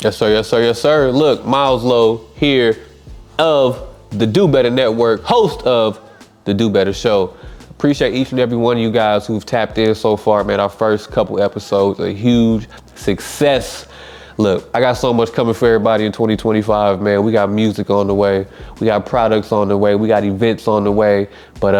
Yes, sir, yes, sir, yes, sir. Look, Miles Lowe here of the Do Better Network, host of the Do Better Show. Appreciate each and every one of you guys who've tapped in so far, man. Our first couple episodes, a huge success. Look, I got so much coming for everybody in 2025, man. We got music on the way. We got products on the way. We got events on the way. But,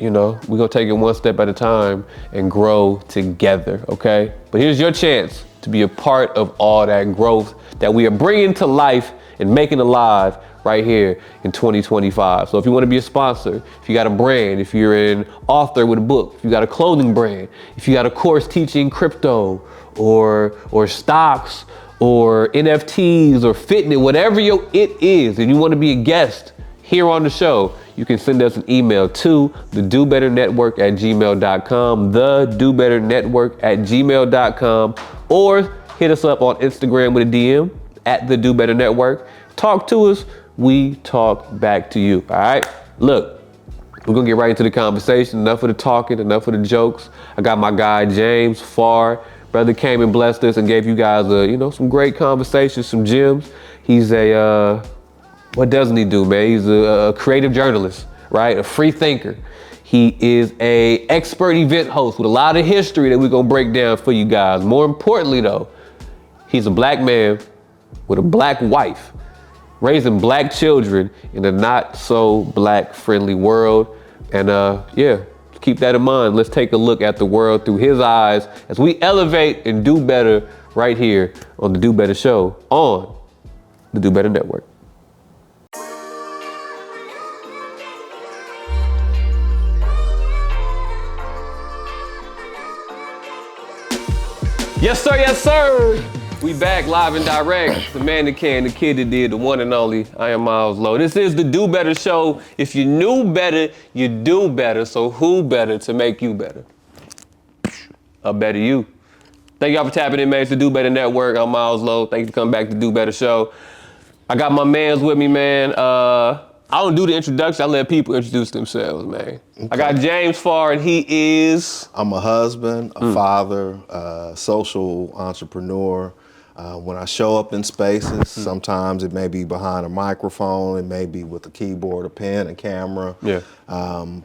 we're going to take it one step at a time and grow together, okay? But here's your chance to be a part of all that growth that we are bringing to life and making alive right here in 2025. So if you want to be a sponsor, if you got a brand, if you're an author with a book, if you got a clothing brand, if you got a course teaching crypto or stocks or NFTs or fitness, whatever it is, and you want to be a guest here on the show, you can send us an email to thedobetternetwork@gmail.com, thedobetternetwork@gmail.com, or hit us up on Instagram with a DM at the Do Better Network. Talk to us, we talk back to you, all right? Look, we're gonna get right into the conversation. Enough of the talking, enough of the jokes. I got my guy, James Farr. Brother came and blessed us and gave you guys some great conversations, some gems. He's what doesn't he do, man? He's a creative journalist, right? A free thinker. He is a expert event host with a lot of history that we're gonna break down for you guys. More importantly though, he's a black man with a black wife, raising black children in a not so black friendly world. And keep that in mind. Let's take a look at the world through his eyes as we elevate and do better right here on the Do Better Show on the Do Better Network. Yes, sir, yes, sir. We back live and direct. The man that can, the kid that did, the one and only. I am Miles Lowe. This is the Do Better Show. If you knew better, you do better. So who better to make you better? A better you. Thank y'all for tapping in, man. It's the Do Better Network. I'm Miles Lowe. Thank you for coming back to Do Better Show. I got my mans with me, man. I don't do the introduction. I let people introduce themselves, man. Okay. I got James Farr, and he is? I'm a husband, a father, a social entrepreneur. When I show up in spaces, sometimes it may be behind a microphone, it may be with a keyboard, a pen, a camera. Yeah.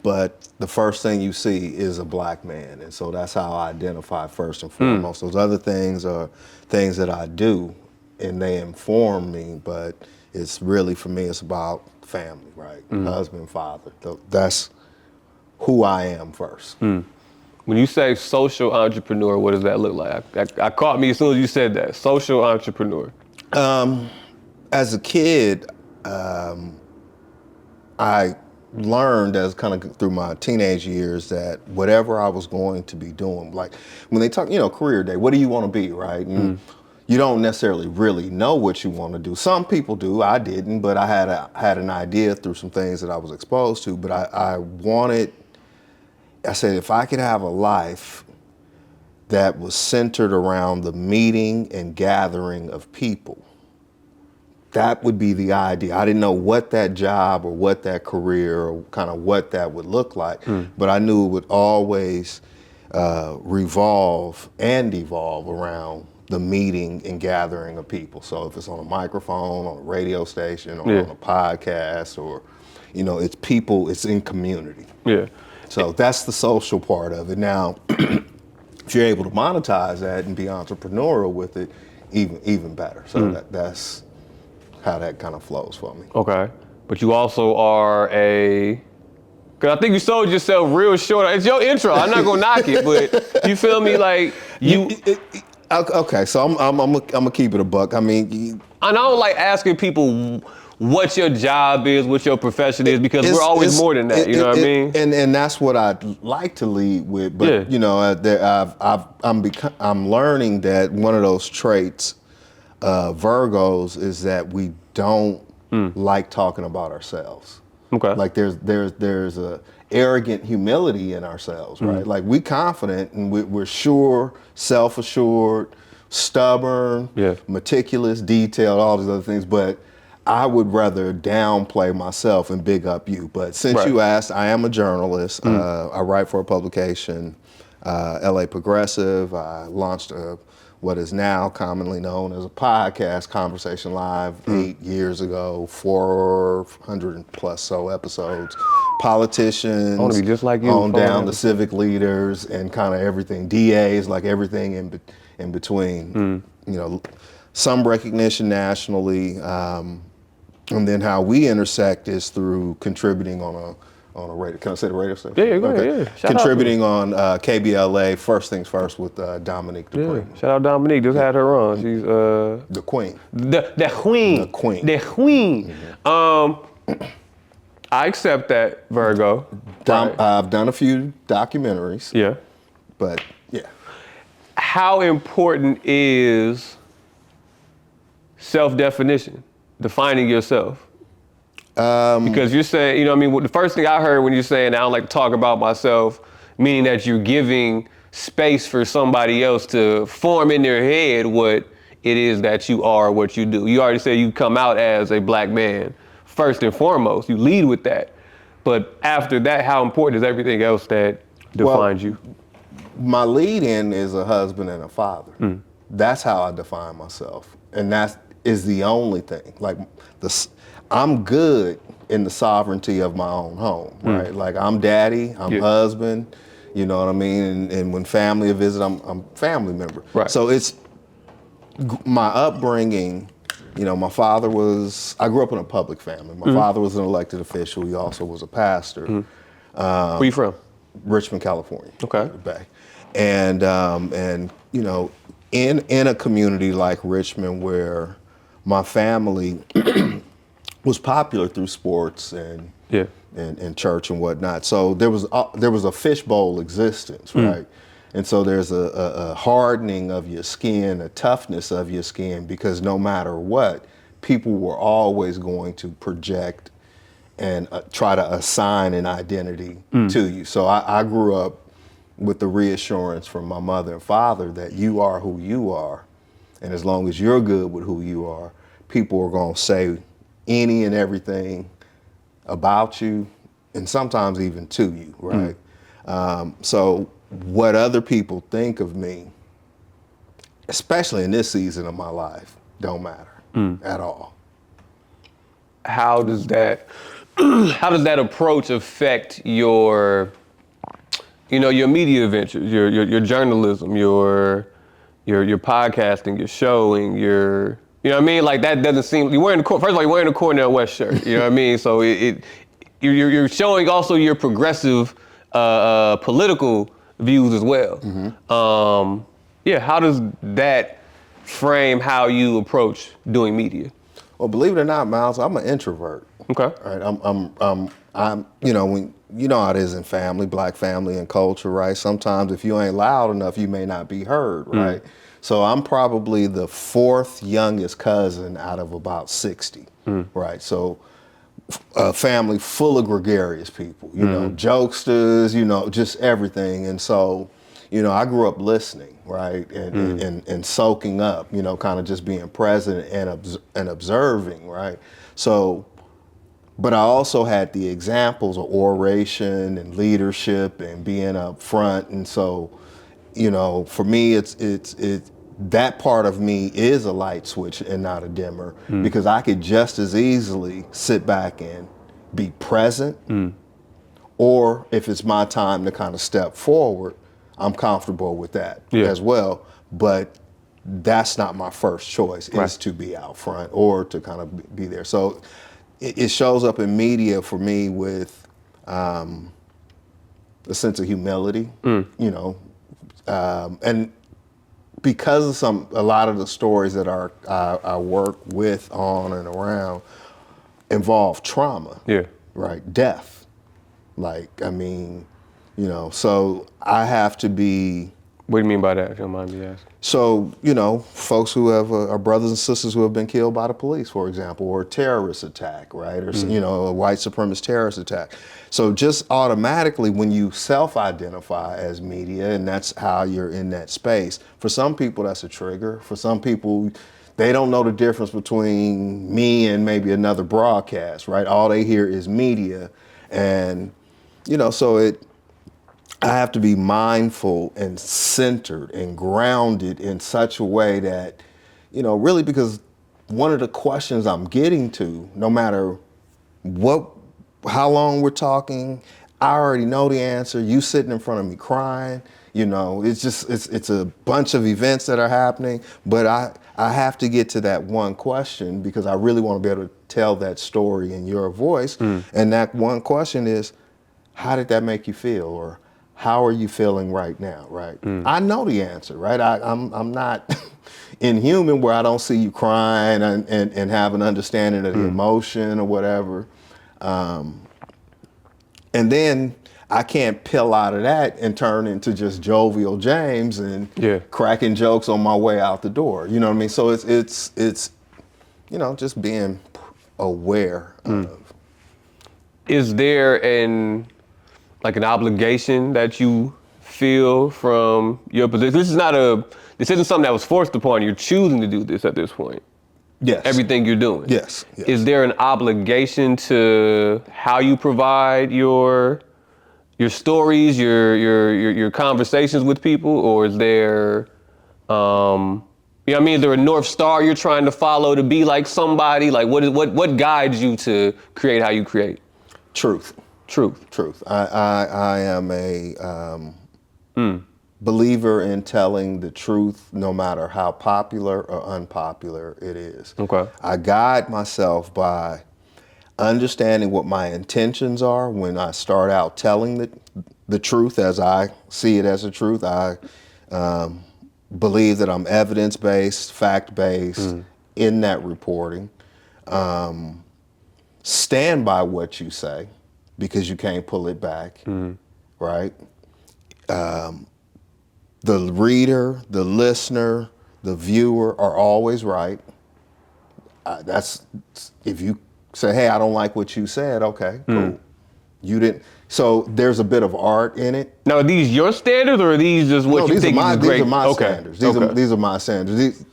But the first thing you see is a black man, and so that's how I identify first and foremost. Those other things are things that I do, and they inform me, but it's really, for me, it's about family, right? Husband, father. That's who I am first. When you say social entrepreneur, what does that look like? I caught me as soon as you said that. Social entrepreneur. As a kid, I learned as kind of through my teenage years that whatever I was going to be doing, like when they talk, career day, what do you want to be, right? And you don't necessarily really know what you want to do. Some people do, I didn't, but I had an idea through some things that I was exposed to, but I said, if I could have a life that was centered around the meeting and gathering of people, that would be the idea. I didn't know what that job or what that career or kind of what that would look like, but I knew it would always revolve and evolve around the meeting and gathering of people. So if it's on a microphone, on a radio station, or on a podcast, or, it's people, it's in community. Yeah. So that's the social part of it. Now, if you're able to monetize that and be entrepreneurial with it, even better. So that's how that kind of flows for me. Okay. But you also are because I think you sold yourself real short. It's your intro. I'm not gonna knock it, but you feel me? Like you. Okay, so I'm gonna keep it a buck. I mean, I don't like asking people what your job is, what your profession is, because we're always more than that. You know what I mean? And that's what I'd like to lead with. But I'm learning that one of those traits, Virgos, is that we don't like talking about ourselves. Okay. Like there's a arrogant humility in ourselves, right? Like we confident and we're sure, self-assured, stubborn, meticulous, detailed, all these other things, but I would rather downplay myself and big up you. But since you asked, I am a journalist. I write for a publication, LA Progressive. I launched a what is now commonly known as a podcast, Conversation Live, 8 years ago, 400 plus so episodes. Politicians, I wanna be just like you, on down to 400. civic leaders and kind of everything, DAs, like everything in between. You know, some recognition nationally, and then how we intersect is through contributing on a radio. Can I say the radio station? Yeah, go ahead. Yeah. Shout out to Contributing on KBLA, First Things First with Dominique Dupree. Yeah. Shout out Dominique. Just had her on. She's The Queen. the queen. The queen. The queen. I accept that, Virgo. Right. I've done a few documentaries, Yeah. but yeah. How important is self-definition, defining yourself? Because you're saying, you know what I mean, the first thing I heard when you're saying I don't like to talk about myself, meaning that you're giving space for somebody else to form in their head what it is that you are, what you do. You already said you come out as a black man, first and foremost. You lead with that. But after that, how important is everything else that defines you? My lead-in is a husband and a father. That's how I define myself. And that is the only thing. Like, I'm good in the sovereignty of my own home, right? Like, I'm daddy, I'm husband, you know what I mean? And when family visit, I'm family member. Right. So it's my upbringing. You know, my father I grew up in a public family. My father was an elected official. He also was a pastor. Where you from? Richmond, California. Okay. Bay. And you know, in a community like Richmond where my family was popular through sports and church and whatnot. So there was a fishbowl existence, right? And so there's a hardening of your skin, a toughness of your skin, because no matter what, people were always going to project and try to assign an identity to you. So I grew up with the reassurance from my mother and father that you are who you are. And as long as you're good with who you are, people are going to say any and everything about you, and sometimes even to you, right? So what other people think of me, especially in this season of my life, don't matter at all. How does that approach affect your media ventures, your journalism, your podcasting, your showing, you know what I mean? Like, that doesn't seem, first of all, you're wearing a Cornell West shirt, you know what I mean? So you're showing also your progressive political views as well. How does that frame how you approach doing media? Well, believe it or not, Miles, I'm an introvert. Okay. Right. I'm you know, when you know how it is in family, black family and culture, right? Sometimes if you ain't loud enough, you may not be heard, right? So I'm probably the fourth youngest cousin out of about 60, right? So a family full of gregarious people, you know, jokesters, you know, just everything. And so, you know, I grew up listening, right? And soaking up, you know, kind of just being present and observing, right? So, but I also had the examples of oration and leadership and being up front. And so, you know, for me, it's that part of me is a light switch and not a dimmer, because I could just as easily sit back and be present, or if it's my time to kind of step forward, I'm comfortable with that as well. But that's not my first choice, is to be out front or to kind of be there. So it shows up in media for me with a sense of humility, you know, and because of a lot of the stories that I work with on and around involve trauma, right? Death. Like, I mean, you know, so I have to be. What do you mean by that, if you don't mind me asking? So, you know, folks who have, are brothers and sisters who have been killed by the police, for example, or a terrorist attack, right? Or, you know, a white supremacist terrorist attack. So just automatically when you self-identify as media, and that's how you're in that space, for some people that's a trigger. For some people, they don't know the difference between me and maybe another broadcast, right? All they hear is media. And, you know, so I have to be mindful and centered and grounded in such a way that, really, because one of the questions I'm getting to, no matter how long we're talking, I already know the answer. You sitting in front of me crying, it's a bunch of events that are happening, but I have to get to that one question because I really want to be able to tell that story in your voice. And that one question is, how did that make you feel? Or how are you feeling right now, right? I know the answer, right? I'm not inhuman where I don't see you crying and have an understanding of the emotion or whatever. And then I can't peel out of that and turn into just jovial James and cracking jokes on my way out the door. You know what I mean? So it's just being aware of. Is there an obligation that you feel from your position? This isn't something that was forced upon you. You're choosing to do this at this point. Yes. Everything you're doing. Yes. Is there an obligation to how you provide your stories, your conversations with people, or is there, is there a North Star you're trying to follow to be like somebody? Like what guides you to create how you create? Truth. I am a believer in telling the truth, no matter how popular or unpopular it is. Okay. I guide myself by understanding what my intentions are when I start out telling the truth as I see it as a truth. I believe that I'm evidence-based, fact-based in that reporting. Stand by what you say because you can't pull it back, right? The reader, the listener, the viewer are always right. That's if you say, hey, I don't like what you said, okay, cool. You didn't. So there's a bit of art in it. Now, are these your standards, or are these just what you think is great? These are my standards. These are my standards.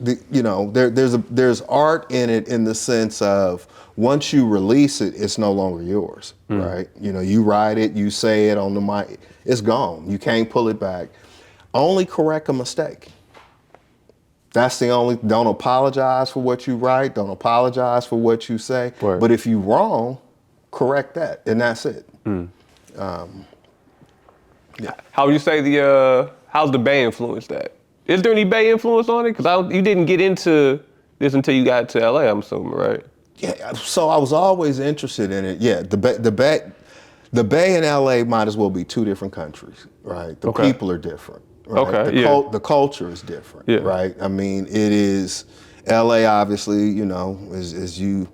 There's art in it in the sense of once you release it, it's no longer yours, right? You write it, you say it on the mic, it's gone. You can't pull it back. Only correct a mistake. That's the only. Don't apologize for what you write. Don't apologize for what you say. Right. But if you're wrong, correct that, and that's it. How would you say how's the Bay influence that? Is there any Bay influence on it? Because you didn't get into this until you got to LA, I'm assuming, right? Yeah. So I was always interested in it. Yeah. The Bay and LA might as well be two different countries, right? The people are different. Right? Okay. The culture is different, yeah. right? I mean, it is. LA, obviously, is you.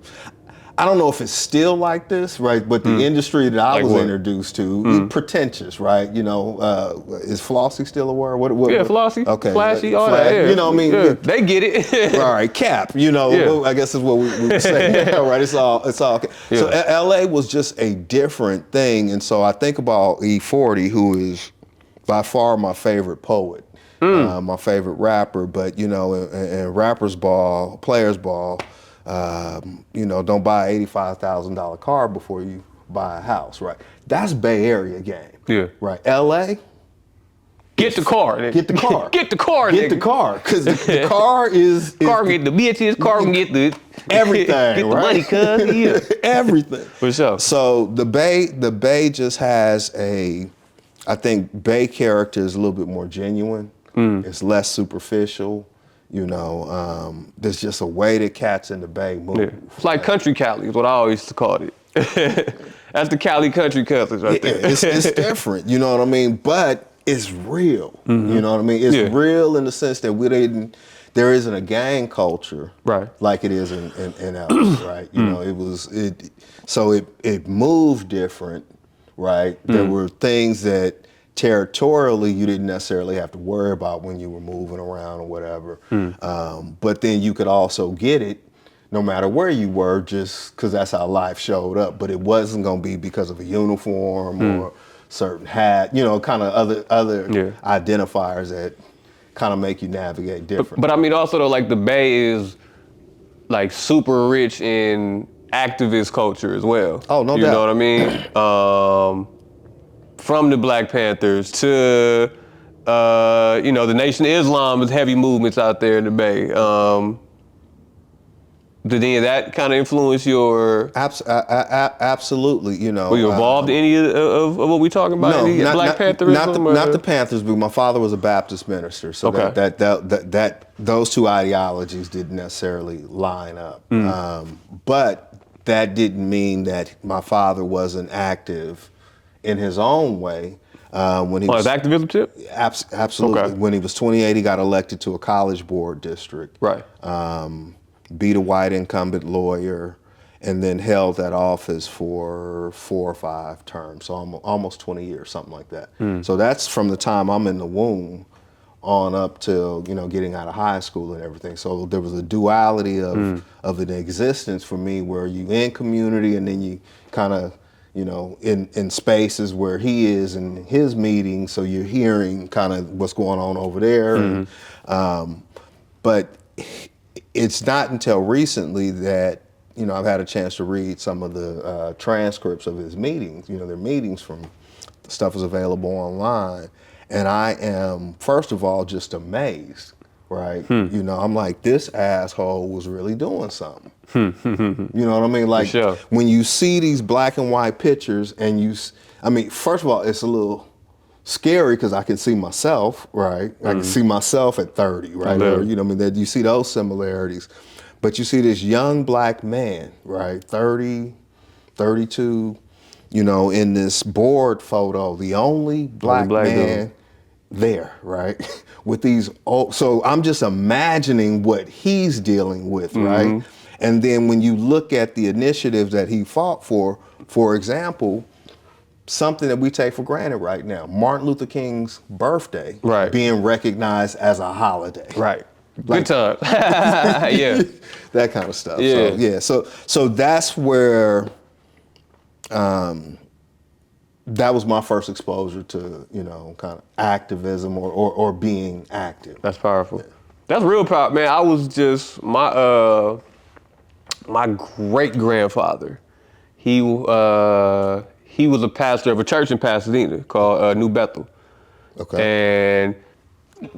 I don't know if it's still like this, right? But the industry that I was introduced to, pretentious, right? Is flossy still a word? What? Yeah, flossy, okay, flashy, all that. Yeah. You know what I mean? Yeah. They get it. All right, cap. I guess is what we would say. Right? It's all. Okay. Yeah. So LA was just a different thing, and so I think about E40, who is by far my favorite poet, my favorite rapper. But in rappers ball, players ball. Don't buy an $85,000 car before you buy a house, right? That's Bay Area game. Yeah. Right. LA. Get the car. Nigga. Get the car. Get the car. Get nigga. the car, because the car is car get the bitches. Car can get the everything. Get the money, cuz. Yeah. Everything. For sure. So the Bay just has I think Bay character is a little bit more genuine. It's less superficial. There's just a way that cats in the Bay move. Yeah. It's like country Cali is what I always called it. That's the Cali country cousins right there. It's different, you know what I mean? But it's real, you know what I mean? It's real in the sense that there isn't a gang culture right. like it is in LA, right? It moved different, right? There were things that territorially you didn't necessarily have to worry about when you were moving around or whatever. But then you could also get it no matter where you were, just because that's how life showed up. But it wasn't going to be because of a uniform or certain hat, kind of other identifiers that kind of make you navigate different. But I mean also though, like the Bay is like super rich in activist culture as well. Oh, no doubt. You know what I mean? from the Black Panthers to, the Nation of Islam is heavy movements out there in the Bay. Did any of that kind of influence your? Absolutely. Were you involved in any of what we talking about? No, any Black Pantherism? Not the Panthers, but my father was a Baptist minister, so Okay. that those two ideologies didn't necessarily line up. But that didn't mean that my father wasn't active in his own way. When he was his activism tip? Absolutely. Okay. When he was 28, he got elected to a college board district. Right. Beat a white incumbent lawyer, and then held that office for 4 or 5 terms, so almost 20 years, something like that. So that's from the time I'm in the womb on up till getting out of high school and everything. So there was a duality of an existence for me, where you in community and then you kind of in spaces where he is in his meetings, so you're hearing kind of what's going on over there. But it's not until recently that I've had a chance to read some of the transcripts of his meetings. Their meetings from the stuff is available online, and I am first of all just amazed. Right? I'm like, this asshole was really doing something. You know what I mean? Like, sure. When you see these black and white pictures, and first of all, it's a little scary because I can see myself, right? I can see myself at 30, right? Or, that you see those similarities. But you see this young black man, right? 30, 32, in this board photo, the only black man there, right? With these so I'm just imagining what he's dealing with, right? And then when you look at the initiatives that he fought for example, something that we take for granted right now, Martin Luther King's birthday being recognized as a holiday. Right. Good time. Yeah. That kind of stuff. Yeah. So that's where that was my first exposure to, kind of activism or being active. That's powerful. Yeah. That's real powerful, man. I was just my great grandfather. He was a pastor of a church in Pasadena called New Bethel. Okay. And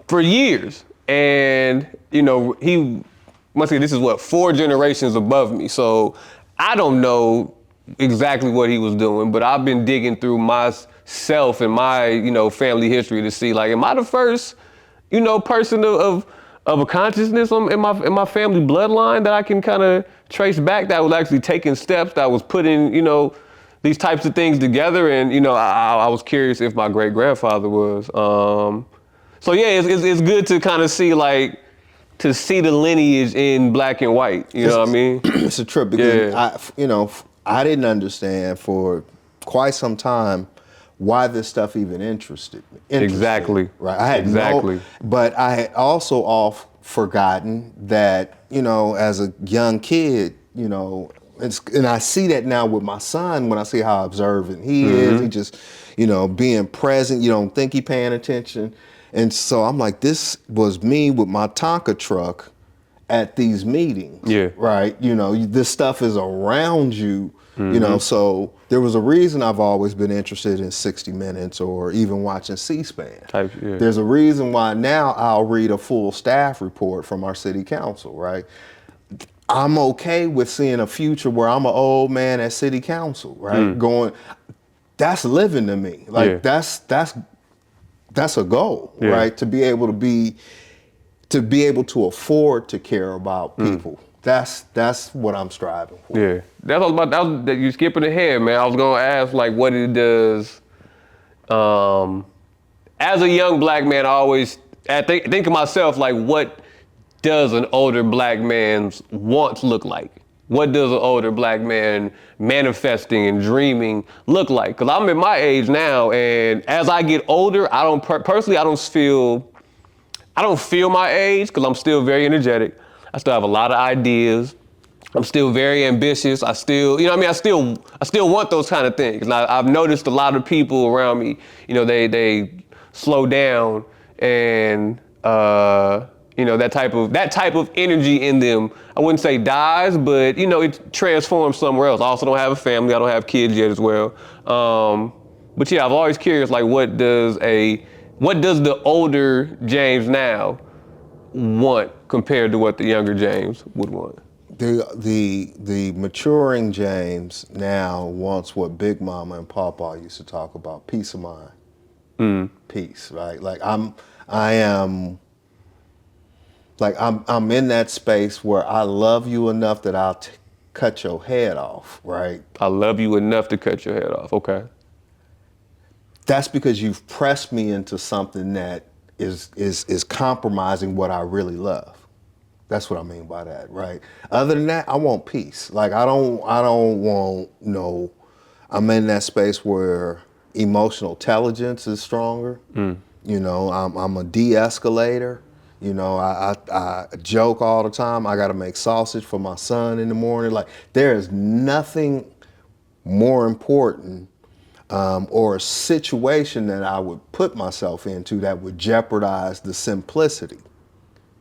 for years, and he must say this is 4 generations above me. So I don't know exactly what he was doing, but I've been digging through myself and my family history to see, like, am I the first person of a consciousness in my family bloodline that I can kind of trace back, that was actually taking steps, that was putting these types of things together. And I was curious if my great grandfather was. So yeah, it's good to kind of see, like, to see the lineage in black and white. You know what I mean? It's a trip because I didn't understand for quite some time why this stuff even interested me. Exactly. Right. I had but I had also forgotten that, as a young kid, and I see that now with my son when I see how observant he is. He just, being present. You don't think he paying attention. And so I'm like, this was me with my Tonka truck at these meetings. Yeah. Right. This stuff is around you. So there was a reason I've always been interested in 60 Minutes or even watching C-SPAN. There's a reason why now I'll read a full staff report from our city council, right? I'm okay with seeing a future where I'm an old man at city council, right? Going, that's living to me. Like that's a goal, right? To be able to afford to care about people. That's what I'm striving for. Yeah, that's what I was about. You're skipping ahead, man. I was gonna ask, like, what it does. As a young black man, I always think of myself like, what does an older black man's wants look like? What does an older black man manifesting and dreaming look like? Because I'm at my age now, and as I get older, I don't feel my age because I'm still very energetic. I still have a lot of ideas. I'm still very ambitious. I still, I still want those kind of things. And I've noticed a lot of people around me, they slow down, and that type of energy in them, I wouldn't say dies, but it transforms somewhere else. I also don't have a family. I don't have kids yet as well. But yeah, I'm always curious, like, what does the older James now want compared to what the younger James would want? The maturing James now wants what Big Mama and Papa used to talk about: peace of mind, peace. Right? Like I'm in that space where I love you enough that I'll cut your head off. Right? I love you enough to cut your head off. Okay. That's because you've pressed me into something that is compromising what I really love. That's what I mean by that, right? Other than that, I want peace. Like I don't want no. I'm in that space where emotional intelligence is stronger. You know, I'm a de-escalator. You know, I joke all the time. I got to make sausage for my son in the morning. Like there is nothing more important or a situation that I would put myself into that would jeopardize the simplicity,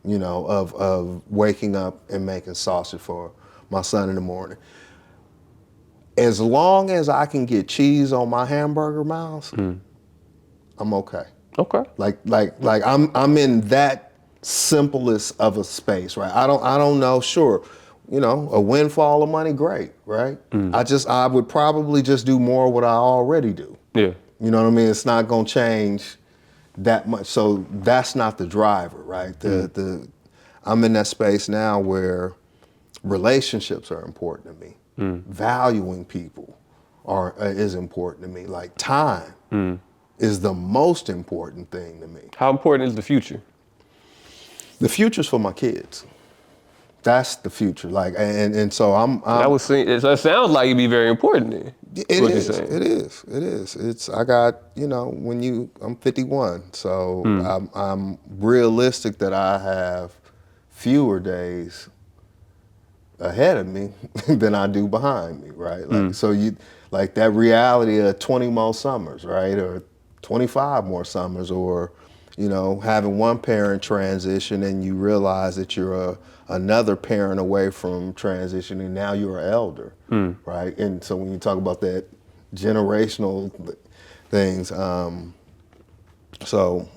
you know, of waking up and making sausage for my son in the morning. As long as I can get cheese on my hamburger, Miles, I'm okay. Okay. Like I'm in that simplest of a space, right? I don't know, sure. You know, a windfall of money, great, right? I would probably just do more of what I already do. Yeah. You know what I mean? It's not gonna change that much. So that's not the driver, right? I'm in that space now where relationships are important to me. Valuing people is important to me. Like time is the most important thing to me. How important is the future? The future's for my kids. That's the future. Like, and so It sounds like it'd be very important then. It is. It's I got, you know, I'm 51, so I'm realistic that I have fewer days ahead of me than I do behind me, right? Like so like that reality of 20 more summers, right? Or 25 more summers, or you know, having one parent transition and you realize that you're another parent away from transitioning, now you're an elder, right? And so when you talk about that generational things, so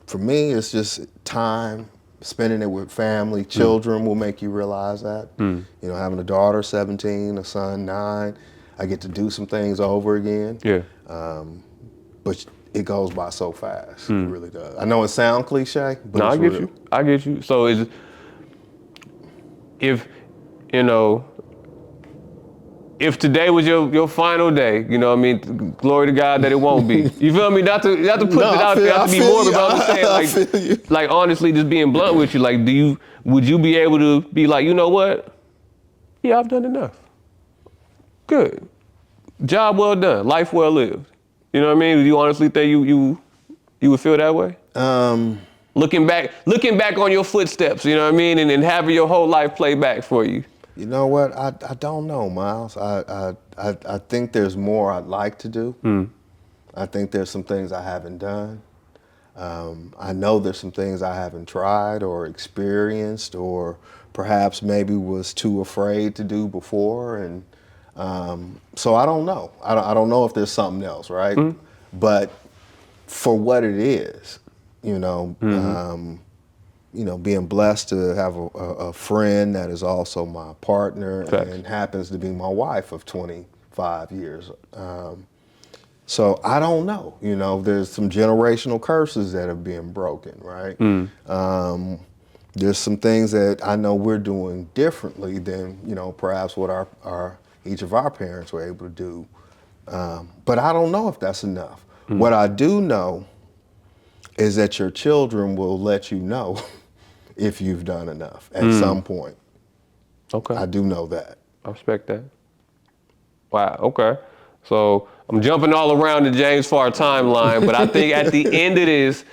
for me, it's just time, spending it with family. Children will make you realize that. You know, having a daughter, 17, a son, 9, I get to do some things over again. Yeah. But it goes by so fast. It really does. I know it sounds cliche, but No, it's real. I get you. So if today was your final day, you know what I mean? Glory to God that it won't be. You feel me? Not to put it out there, not to be morbid, but I'm just saying, like honestly, just being blunt with you, like would you be able to be like, you know what? Yeah, I've done enough. Good. Job well done, life well lived. You know what I mean? Do you honestly think you would feel that way? Looking back on your footsteps, you know what I mean, and having your whole life play back for you. You know what? I don't know, Miles. I think there's more I'd like to do. I think there's some things I haven't done. I know there's some things I haven't tried or experienced, or perhaps maybe was too afraid to do before, and so I don't know. I don't know if there's something else, right? But for what it is, you know, being blessed to have a friend that is also my partner and happens to be my wife of 25 years. So I don't know. You know, there's some generational curses that are being broken, right? There's some things that I know we're doing differently than, you know, perhaps what each of our parents were able to do. But I don't know if that's enough. What I do know is that your children will let you know if you've done enough at some point. Okay. I do know that. I respect that. Wow, okay. So I'm jumping all around the James Farr timeline, but I think at the end of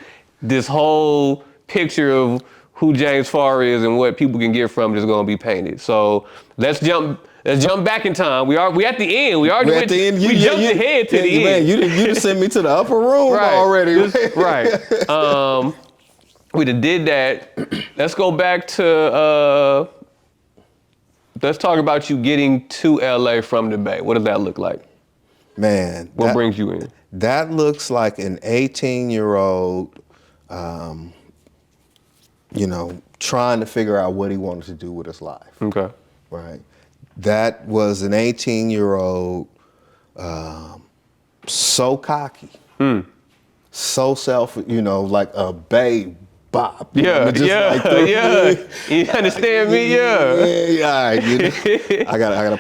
this whole picture of who James Farr is and what people can get from it is going to be painted. So let's jump back in time. We at the end. We jumped ahead to the end. You just sent me to the upper room already. Right. We did that. Let's go back to let's talk about you getting to LA from the Bay. What does that look like? Man. What brings you in? That looks like an 18-year-old, trying to figure out what he wanted to do with his life. Okay. Right. That was an 18-year-old, so cocky, so like a babe bop. Yeah, yeah. You understand me? Yeah. Yeah, all right. I gotta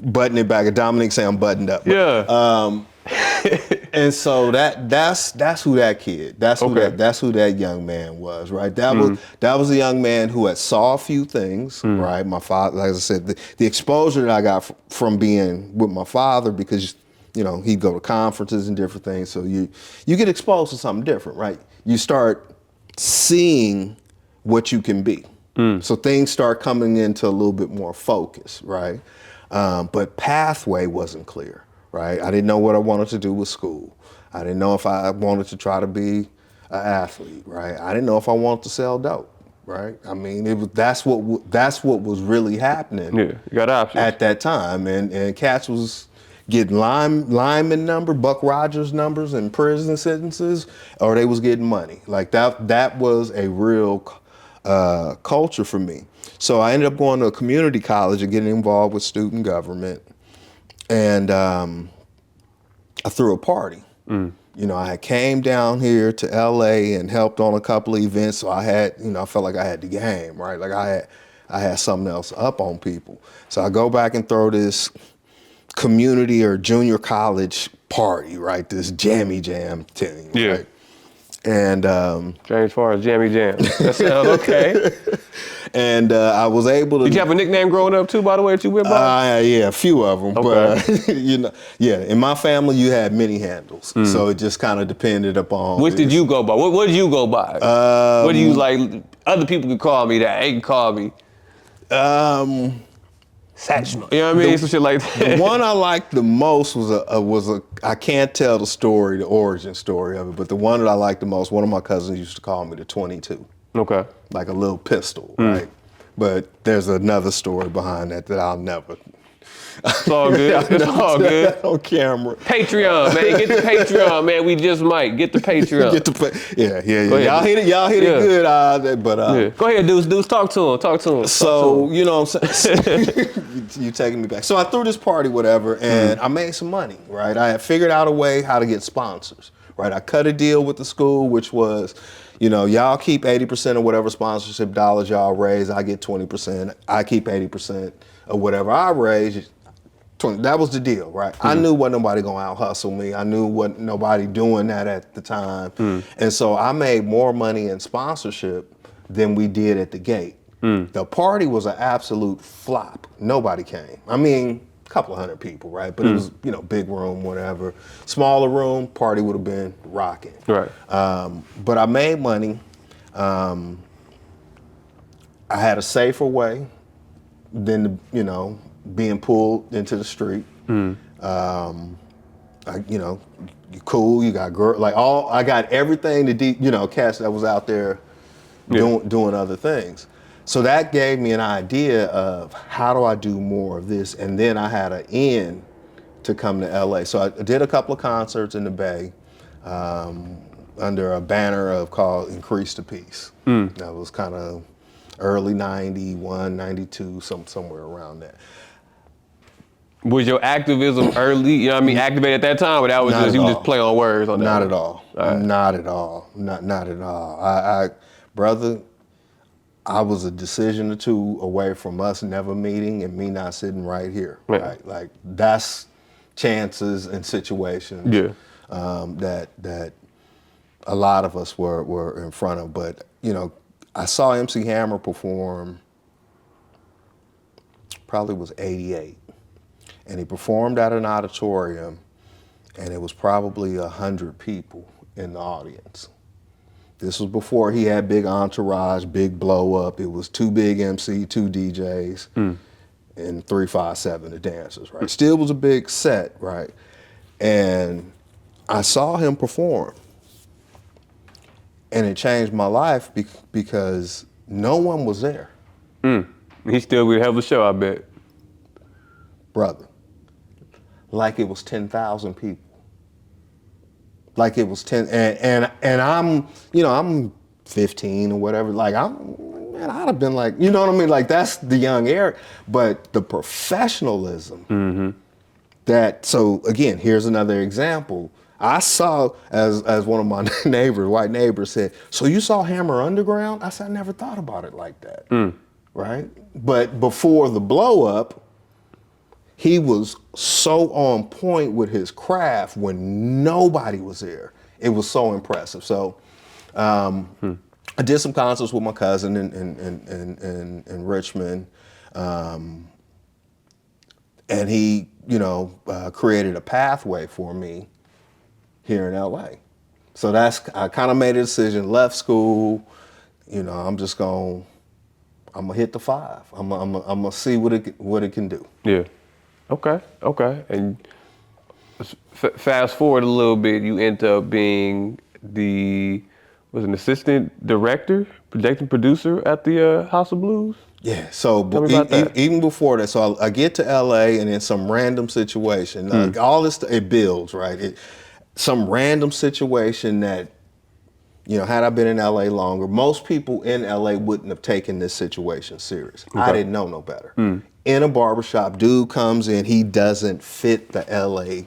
button it back. Dominic say I'm buttoned up. Yeah. And so that's who that kid, that's who that young man was, right? That was a young man who had saw a few things, right? My father, like I said, the exposure that I got from being with my father, because he'd go to conferences and different things, so you get exposed to something different, right? You start seeing what you can be. So things start coming into a little bit more focus, right? But pathway wasn't clear, right? I didn't know what I wanted to do with school. I didn't know if I wanted to try to be an athlete, right? I didn't know if I wanted to sell dope, right? I mean, that's what was really happening. Yeah, you got options at that time, and cats was getting lineman number, Buck Rogers numbers, and prison sentences, or they was getting money. Like that was a real culture for me. So I ended up going to a community college and getting involved with student government, and I threw a party. I had came down here to LA and helped on a couple of events, so I had, I felt like I had the game, right? Like I had something else up on people. So I go back and throw this community or junior college party, right? This jammy jam thing, right? And James Farr, Jammy Jam. That sounds okay. And I was able to. Did you have a nickname growing up too, by the way, that you went by? Yeah, a few of them. Okay. But in my family you had many handles, so it just kind of depended upon. Which did you go by? What did you go by? What do you like? Other people could call me that. They can call me. Satchmo. You know what I mean? Some shit like that. The one I liked the most was a I can't tell the origin story of it, but the one that I liked the most, one of my cousins used to call me the 22. Okay. Like a little pistol, right? But there's another story behind that I'll never. It's all good. It's all good. On camera. Patreon, man. Get the Patreon, man. We just might get the Patreon. Y'all hit it good. Go ahead, Deuce. Talk to him. So, you know what I'm saying? You taking me back. So I threw this party, whatever, and I made some money, right? I had figured out a way how to get sponsors, right? I cut a deal with the school, which was, y'all keep 80% of whatever sponsorship dollars y'all raise. I get 20%. I keep 80% of whatever I raise. 20. That was the deal, right? I knew wasn't nobody gonna out hustle me. I knew wasn't nobody doing that at the time. And so I made more money in sponsorship than we did at the gate. The party was an absolute flop. Nobody came. I mean, a couple of hundred people, right? But it was, big room, whatever. Smaller room, party would have been rocking. Right. But I made money. I had a safer way than, being pulled into the street. You cool, you got girl, I got everything cats that was out there doing other things. So that gave me an idea of how do I do more of this? And then I had an in to come to LA. So I did a couple of concerts in the Bay under a banner called Increase the Peace. That was kind of early 91, 92, somewhere around that. Was your activism early, activated at that time, or that was just, you just play on words on that? Not at all. Right. Not at all. Not at all. Brother, I was a decision or two away from us never meeting and me not sitting right here. Right? Like that's chances and situations that a lot of us were in front of. But, I saw MC Hammer perform, probably was 88. And he performed at an auditorium, and it was probably 100 people in the audience. This was before he had big entourage, big blow up. It was 2 big MC, 2 DJs, and 357 the dancers, right? Still was a big set, right? And I saw him perform, and it changed my life because no one was there. He still would have a show, I bet. Brother. like it was 10,000 people. Like it was 10, and I'm, I'm 15 or whatever. Like man, I'd have been like, you know what I mean? Like that's the young Eric, but the professionalism that, so again, here's another example. I saw, as one of my neighbors, white neighbors said, so you saw Hammer Underground? I said, I never thought about it like that, right? But before the blow up, he was so on point with his craft when nobody was there. It was so impressive. So I did some concerts with my cousin in Richmond. And he, created a pathway for me here in LA. So I kind of made a decision, left school, I'm gonna hit the 5. I'm gonna see what it can do. Yeah. Okay. And fast forward a little bit, you end up being an assistant director, projecting producer at the House of Blues? Yeah, so Tell me about that. even before that, so I get to LA and in some random situation, all this, it builds, right? Some random situation that, had I been in LA longer, most people in LA wouldn't have taken this situation serious. Okay. I didn't know no better. In a barbershop, dude comes in, he doesn't fit the LA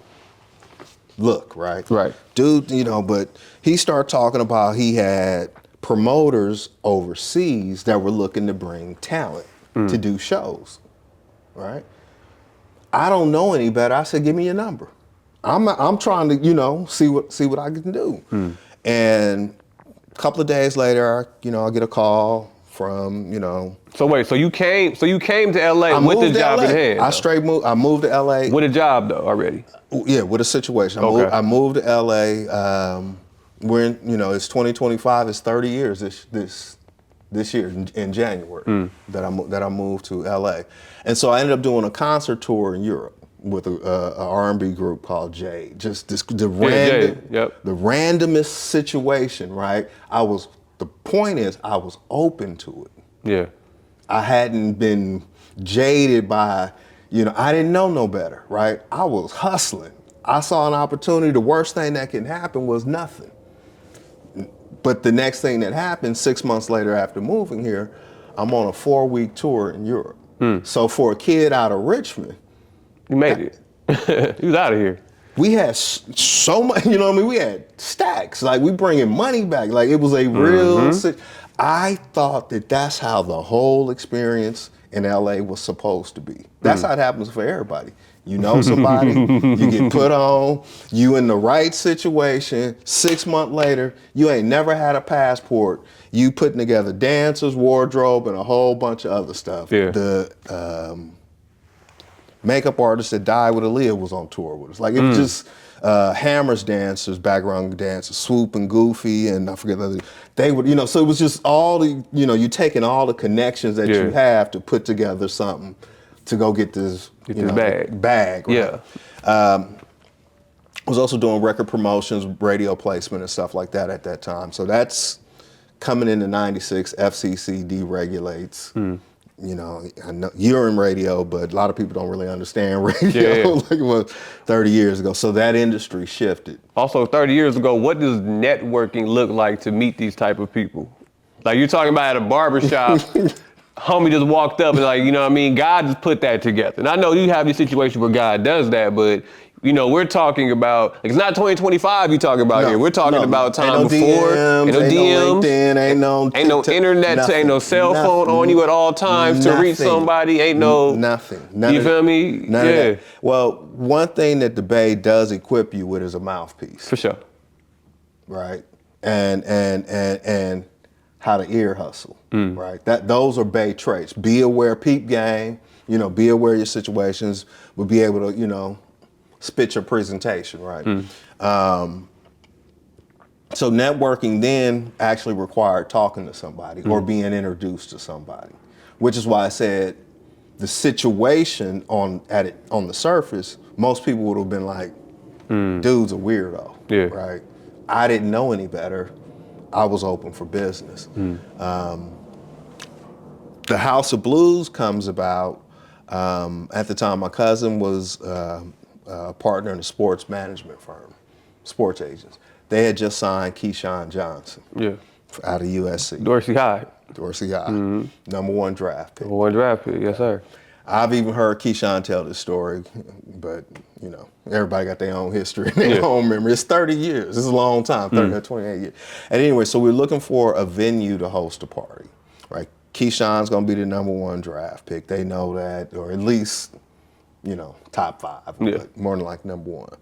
look, right? Right. Dude, but he started talking about he had promoters overseas that were looking to bring talent to do shows, right? I don't know any better. I said, give me your number. I'm trying to, see what I can do. And a couple of days later, I get a call from, So wait, so you came to LA with the job in hand? I moved to LA. With a job though already? Yeah, with a situation. I moved to LA. We're in, it's 2025. It's 30 years this year in January that I moved to LA, and so I ended up doing a concert tour in Europe with a R&B group called Jade. Just the randomest situation, right? The point is, I was open to it. Yeah. I hadn't been jaded by, I didn't know no better, right? I was hustling. I saw an opportunity. The worst thing that can happen was nothing. But the next thing that happened 6 months later after moving here, I'm on a 4-week tour in Europe. So for a kid out of Richmond, you made it. You was out of here. We had so much, we had stacks. Like we bringing money back. Like it was a real, I thought that's how the whole experience in LA was supposed to be. That's how it happens for everybody. You know somebody, you get put on, you in the right situation, 6 months later, you ain't never had a passport. You putting together dancers, wardrobe, and a whole bunch of other stuff. Yeah. The makeup artist that died with Aaliyah was on tour with us. Like it was just Hammer's dancers, background dancers, Swoop and Goofy, and I forget the other. They would, so it was just all the, you taking all the connections that you have to put together something to go get this, bag. Right? Yeah. I was also doing record promotions, radio placement and stuff like that at that time. So that's coming into 96, FCC deregulates. I know you're in radio, but a lot of people don't really understand radio like it was 30 years ago. So that industry shifted. Also, 30 years ago, what does networking look like to meet these type of people? Like you're talking about at a barbershop, homie just walked up and like, God just put that together. And I know you have these situations where God does that, but we're talking about, it's not 2025 you're talking about here. We're talking about time before. Ain't no DMs, ain't no internet, nothing, ain't no cell phone on you at all times to reach somebody. Ain't no nothing. You feel me? None of that. Well, one thing that the Bay does equip you with is a mouthpiece. For sure. Right. And how to ear hustle. Right. Those are Bay traits. Be aware, peep game. Be aware of your situations. But be able to spit your presentation, right? So networking then actually required talking to somebody or being introduced to somebody, which is why I said the situation on the surface, most people would have been like, dude's a weirdo, right? I didn't know any better. I was open for business. The House of Blues comes about. At the time, my cousin was a partner in a sports management firm, sports agents. They had just signed Keyshawn Johnson. Yeah. Out of USC. Dorsey High. Dorsey High. #1 draft pick. #1 draft pick, yes, sir. I've even heard Keyshawn tell this story, but you know, everybody got their own history, their own memory. It's 30 years. This is a long time, 28 years. And anyway, so we're looking for a venue to host a party, right? Keyshawn's gonna be the #1 draft pick. They know that, or at least, you know, top 5, but more than like #1.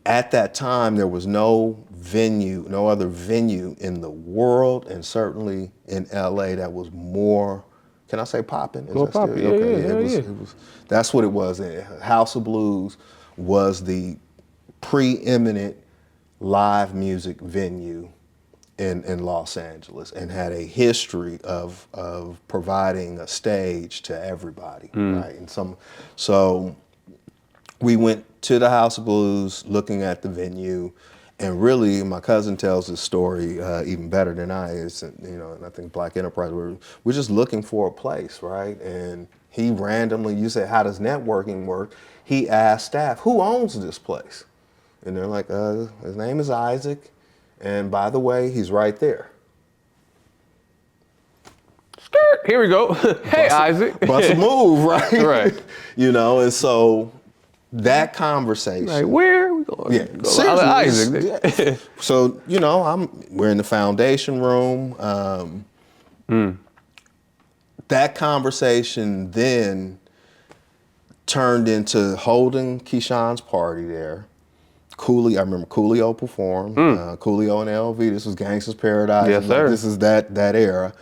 At that time, there was no venue, no other venue in the world, and certainly in LA that was more, can I say popping? More popping, yeah. It was, that's what it was. House of Blues was the preeminent live music venue in Los Angeles, and had a history of providing a stage to everybody, right? And so we went to the House of Blues, looking at the venue, and really, my cousin tells this story even better than I is. You know, and I think Black Enterprise, we're just looking for a place, right? And he randomly, you say, how does networking work? He asked staff, who owns this place? And they're like, his name is Isaac, and by the way, he's right there. Skirt, here we go. Hey, Isaac. Bust a move, right? Right. You know, and so that conversation. Like, where are we going? Yeah, Seriously, Isaac. Yeah. So, you know, we're in the foundation room. That conversation then turned into holding Keyshawn's party there. I remember Coolio performed. Coolio and LV. This was Gangsta's Paradise. Yes, sir. This is that era.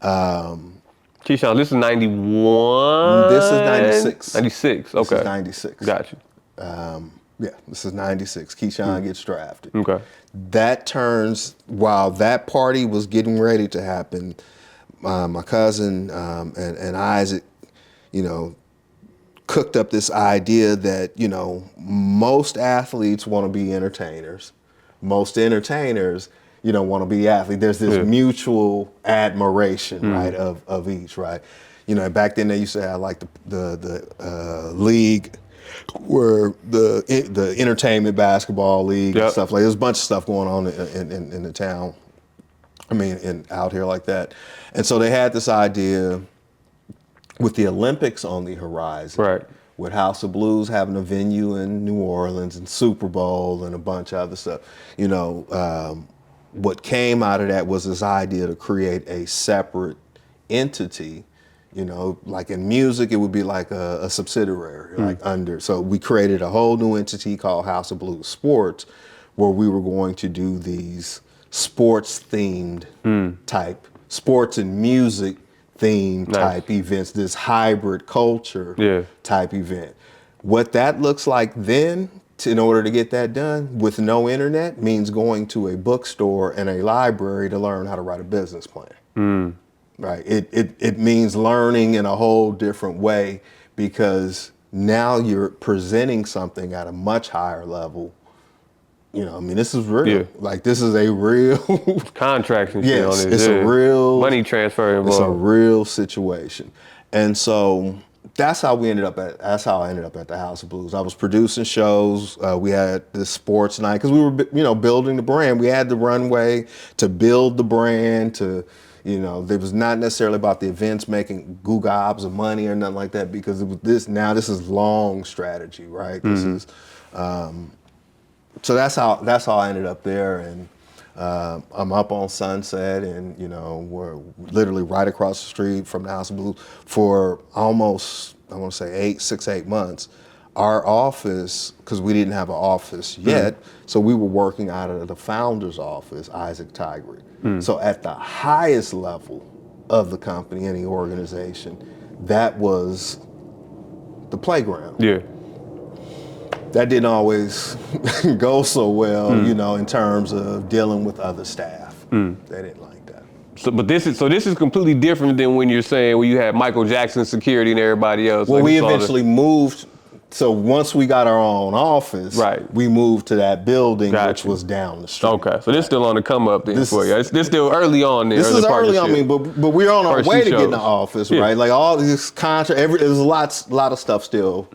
Keyshawn, this is 91? This is 96. 96, okay. This is 96. Got you. Yeah, this is 96. Keyshawn gets drafted. Okay. That turns, while that party was getting ready to happen, my cousin and Isaac, you know, cooked up this idea that, you know, most athletes want to be entertainers. Most entertainers, you know, want to be athletes. There's this mutual admiration, right, of each, right? You know, back then they used to have like the league, where the entertainment basketball league and stuff, like there's a bunch of stuff going on in the town. I mean, out here like that. And so they had this idea with the Olympics on the horizon, right, with House of Blues having a venue in New Orleans and Super Bowl and a bunch of other stuff. You know, what came out of that was this idea to create a separate entity. You know, like in music, it would be like a subsidiary, like under. So we created a whole new entity called House of Blues Sports, where we were going to do these sports-themed type, sports and music themed type events, this hybrid culture type event. What that looks like then, in order to get that done with no internet, means going to a bookstore and a library to learn how to write a business plan. Right. It means learning in a whole different way, because now you're presenting something at a much higher level. You know, I mean, this is real. Yeah. Like, this is a real contracts and shit on this. It's a real money transfer involved. It's a real situation. And so that's how I ended up at the House of Blues. I was producing shows. We had this sports night, because we were, you know, building the brand. We had the runway to build the brand, to, you know, it was not necessarily about the events making gobs of money or nothing like that, because it was this is long strategy, right? This is, so that's how I ended up there. And I'm up on Sunset, and, you know, we're literally right across the street from the House of Blues for almost, I want to say 6-8 months. Our office, because we didn't have an office yet, so we were working out of the founder's office, Isaac Tigre. So at the highest level of the company, any organization, that was the playground. Yeah. That didn't always go so well, you know, in terms of dealing with other staff. They didn't like that. So this is completely different than when you're saying you had Michael Jackson security and everybody else. Well, like we eventually moved. So once we got our own office, we moved to that building, which was down the street. Okay, so this still on the come up then for you. This still early on there. This is early on me, but we're on our way to get in the office, right? Like all these contracts, there's a lot of stuff still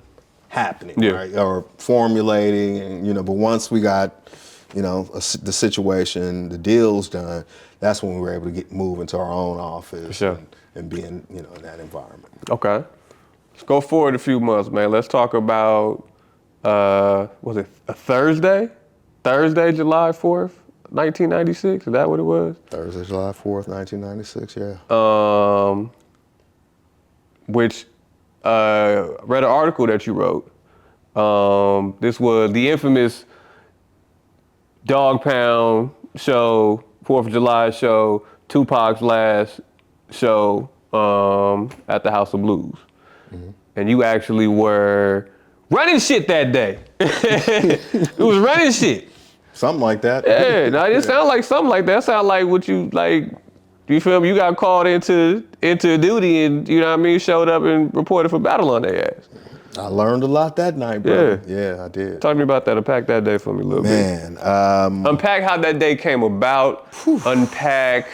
happening, Yeah. right? Or formulating, and but once we got, the situation, the deal's done, that's when we were able to move into our own office sure. and be in, in that environment. Okay. Let's go forward a few months, man. Let's talk about, was it a Thursday? Thursday, July 4th, 1996? Is that what it was? Thursday, July 4th, 1996, yeah. Which read an article that you wrote. This was the infamous Dog Pound show, 4th of July show, Tupac's last show at the House of Blues. Mm-hmm. And you actually were running shit that day. It was running shit. Something like that. Yeah, no, it sounds like something like that. It sounds like what you, like, you feel me? You got called into duty and, showed up and reported for battle on their ass. I learned a lot that night, bro. Yeah, I did. Talk to me about that. Unpack that day for me a little bit. Man. Unpack how that day came about. Unpack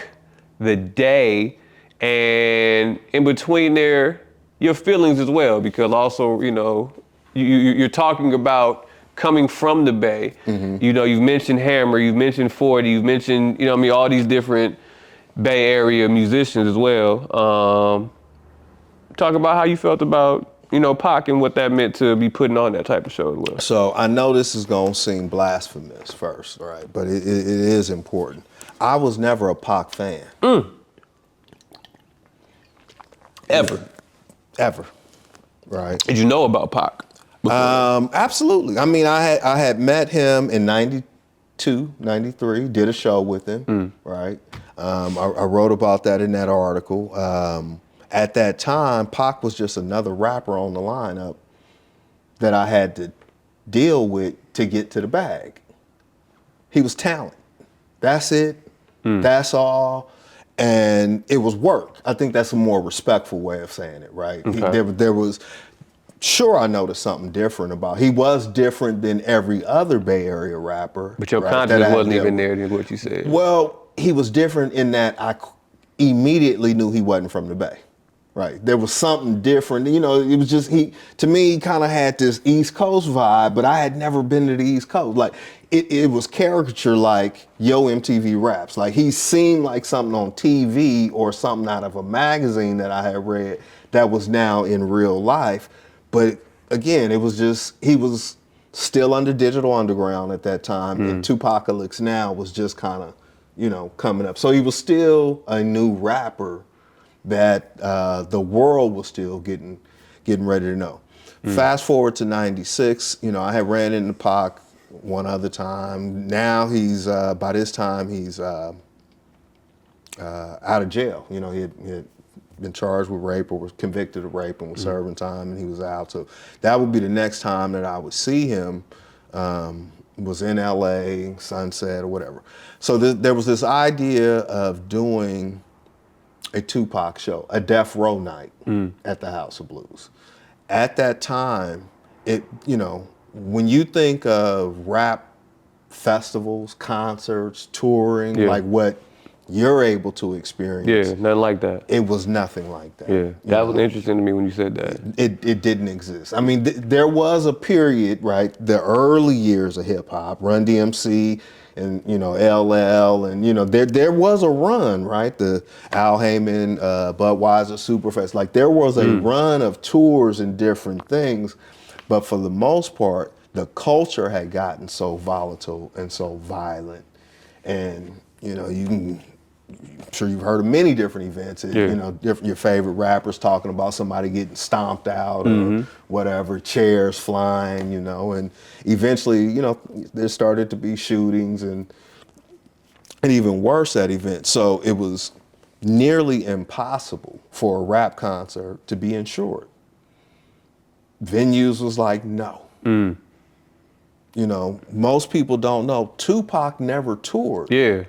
the day, and in between there, your feelings as well, because also, you're talking about coming from the Bay. Mm-hmm. You've mentioned Hammer, you've mentioned 40, you've mentioned, all these different Bay Area musicians as well. Talk about how you felt about, Pac and what that meant to be putting on that type of show as well. So I know this is gonna seem blasphemous first, right? But it is important. I was never a Pac fan. Ever. Right. Did you know about Pac? Absolutely. I mean, I had met him in 92, 93, did a show with him, right? I wrote about that in that article. At that time, Pac was just another rapper on the lineup that I had to deal with to get to the bag. He was talent. That's it. That's all. And it was work. I think that's a more respectful way of saying it, right? Okay. There was, sure, I noticed something different about. He was different than every other Bay Area rapper. But your confidence wasn't even there, is what you said. Well, he was different in that I immediately knew he wasn't from the Bay. Right. There was something different. It was just, he kind of had this East Coast vibe, but I had never been to the East Coast. Like, it was caricature like Yo MTV Raps. Like, he seemed like something on TV or something out of a magazine that I had read that was now in real life. But again, it was just, he was still under Digital Underground at that time, and Tupacalypse Now was just kind of, coming up. So he was still a new rapper that the world was still getting ready to know. Fast forward to 96, I had ran into Pac one other time. Now he's, by this time, he's out of jail. He had been charged with rape or was convicted of rape and was serving time, and he was out. So that would be the next time that I would see him, was in LA, Sunset or whatever. So there was this idea of doing a Tupac show, a Death Row night at the House of Blues. At that time, when you think of rap festivals, concerts, touring, like what you're able to experience. Yeah, nothing like that. It was nothing like that. Yeah, that was interesting to me when you said that. It didn't exist. I mean, there was a period, right, the early years of hip hop, Run DMC, and LL, and there was a run, right? The Al Heyman, Budweiser, Superfest. Like, there was a run of tours and different things, but for the most part, the culture had gotten so volatile and so violent, and I'm sure you've heard of many different events. Your favorite rappers talking about somebody getting stomped out or whatever, chairs flying, and eventually, there started to be shootings and even worse at events. So it was nearly impossible for a rap concert to be insured. Venues was like, no. Most people don't know Tupac never toured. Yeah.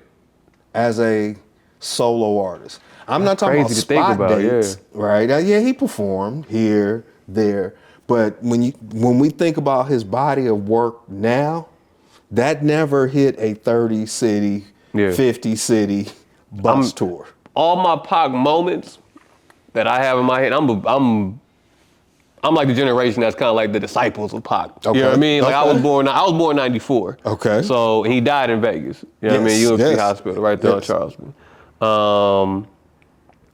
As a solo artist. I'm not talking about spot dates, right? Yeah, he performed here, there, but when we think about his body of work now, that never hit a 30 city, 50 city bus tour. All my Pac moments that I have in my head, I'm I'm like the generation that's kind of like the disciples of Pac. Okay. You know what I mean? Like Okay. I was born 94. Okay. So he died in Vegas. You know what I mean? Yes, UMC yes, Hospital right there on yes. Charleston.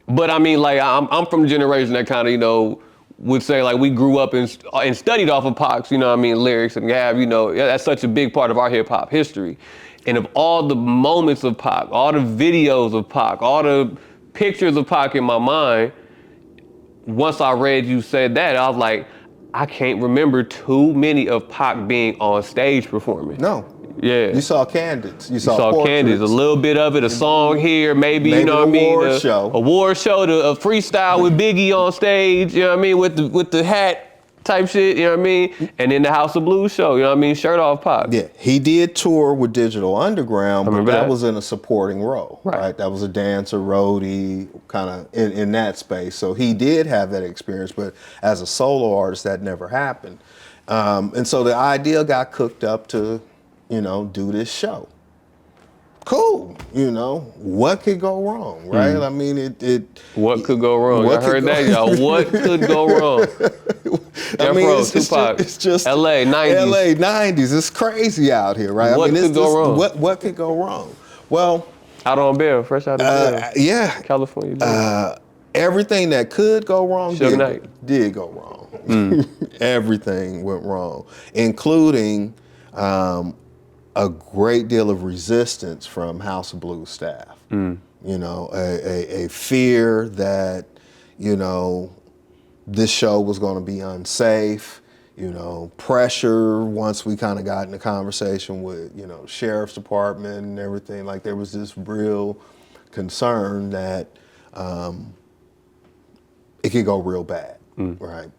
But I mean, like I'm from the generation that kind of, you know, would say like we grew up and studied off of Pac's, you know what I mean, lyrics, and have, you know, that's such a big part of our hip hop history. And of all the moments of Pac, all the videos of Pac, all the pictures of Pac in my mind, once I read you said that, I was like, I can't remember too many of Pac being on stage performing. No. Yeah. You saw Candids. You saw portraits. Candies, a little bit of it, a song here, maybe you know what I mean, award show. Award show, a freestyle with Biggie on stage, you know what I mean, with the hat type shit, you know what I mean, and then the House of Blues show, you know what I mean, shirt off Pac. Yeah, he did tour with Digital Underground, but remember that that. was in a supporting role, right? That was a dancer, roadie, kind of in that space. So he did have that experience, but as a solo artist, that never happened. And so the idea got cooked up to, you know, do this show. Cool, you know, what could go wrong, right? I mean, What could go wrong? What I heard could that, go- y'all. What could go wrong? I mean, Row, it's Tupac, just LA, 90s. LA 90s. It's crazy out here, right? What could go wrong? What could go wrong? Well, Out on bail, fresh out of jail. yeah, California. Jail. everything that could go wrong Suge Knight. did go wrong. Everything went wrong, including a great deal of resistance from House of Blues staff. You know, a fear that, you know, this show was going to be unsafe. You know, pressure once we kind of got in a conversation with, you know, sheriff's department and everything. Like there was this real concern that it could go real bad, right?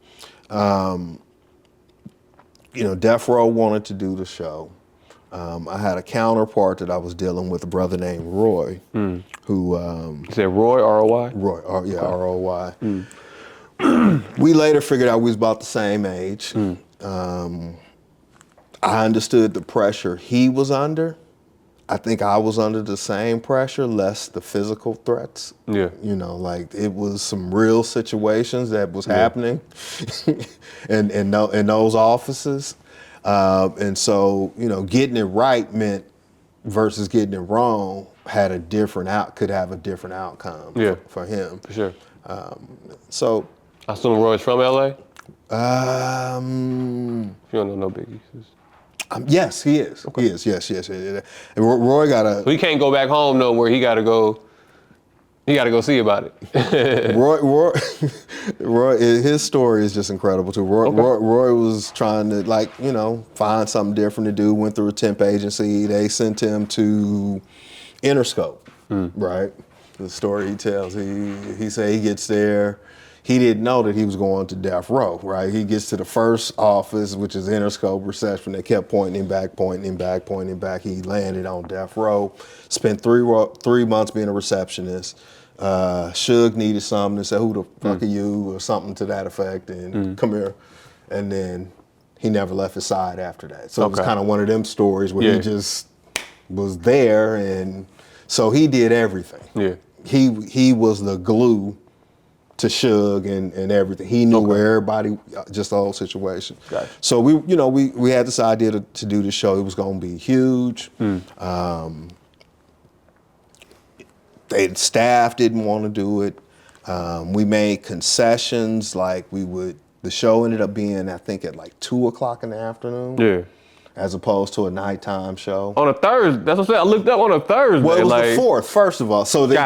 You know, Death Row wanted to do the show. I had a counterpart that I was dealing with, a brother named Roy, who You said Roy, R-O-Y? Roy, R-O-Y. We later figured out we was about the same age. I understood the pressure he was under. I think I was under the same pressure, less the physical threats. Yeah. You know, like it was some real situations that was happening in those offices. And so, you know, getting it right meant versus getting it wrong had could have a different outcome for him. For sure. So, I assume Roy's from LA? um, If you don't know no biggies. yes, he is. Okay. He is. Yes. And Roy got a. He can't go back home though, where he gotta go see about it. Roy, his story is just incredible too. Roy was trying to, like, you know, find something different to do. Went through a temp agency. They sent him to Interscope, right? The story he tells. He said he gets there. He didn't know that he was going to Death Row, right? He gets to the first office, which is Interscope reception. They kept pointing him back. He landed on Death Row. Spent 3 months being a receptionist. Suge needed something and said, "Who the fuck are you?" or something to that effect, and come here. And then he never left his side after that. So it was kind of one of them stories where he just was there, and so he did everything. Yeah. He was the glue to Suge and everything. He knew where everybody, just the whole situation. Gotcha. So we had this idea to do the show. It was going to be huge. Staff didn't want to do it. We made concessions, like the show ended up being, I think, at like 2:00 in the afternoon. Yeah. As opposed to a nighttime show. On a Thursday, that's what I said. I looked up on a Thursday. Well, it was like, the 4th, first of all. So the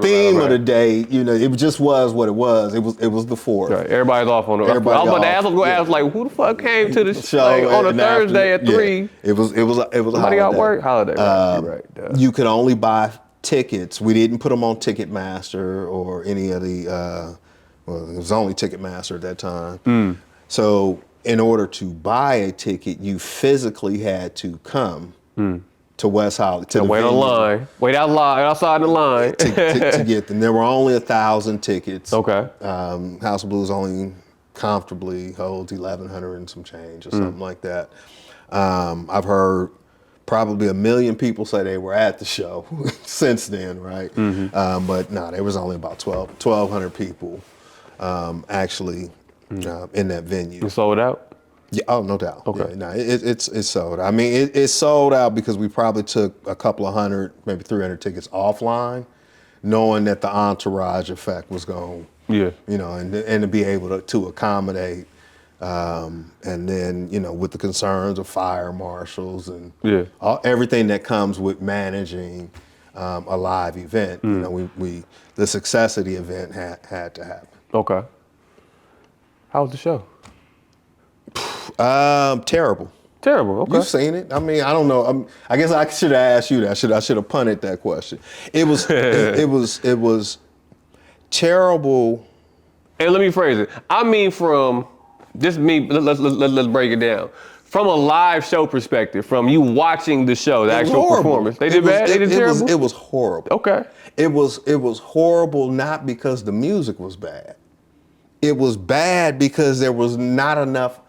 theme of the day, you know, it just was what it was. It was the 4th. Right. Everybody's off on the. I was going to ask, like, who the fuck came to the show like, on a Thursday at 3? Yeah. It was a Somebody holiday. got work? Holiday. Right. You're right. Duh. You could only buy tickets. We didn't put them on Ticketmaster or any of the. Well, it was only Ticketmaster at that time. So in order to buy a ticket, you physically had to come to West Hollywood. To wait on line. Wait outside the line. to get them. There were only 1,000 tickets. Okay. House of Blues only comfortably holds 1,100 and some change or something like that. I've heard probably 1 million people say they were at the show since then, right? But no, there was only about 1,200 people actually in that venue. You sold out? Yeah, oh, no doubt. Okay. Yeah, no, it's sold. I mean, it sold out because we probably took a couple of hundred, maybe 300 tickets offline, knowing that the entourage effect was going, Yeah. and to be able to accommodate, and then, with the concerns of fire marshals and everything that comes with managing a live event, the success of the event had to happen. Okay. How was the show? Terrible. Terrible. Okay. You've seen it. I mean, I don't know. I guess I should have asked you that. I should have punted that question. It was it was terrible. And let me phrase it. I mean, from just me. Let's break it down. From a live show perspective, from you watching the show, the actual performance, they did bad. They did terrible. It was horrible. Okay. It was horrible, not because the music was bad. It was bad because there was not enough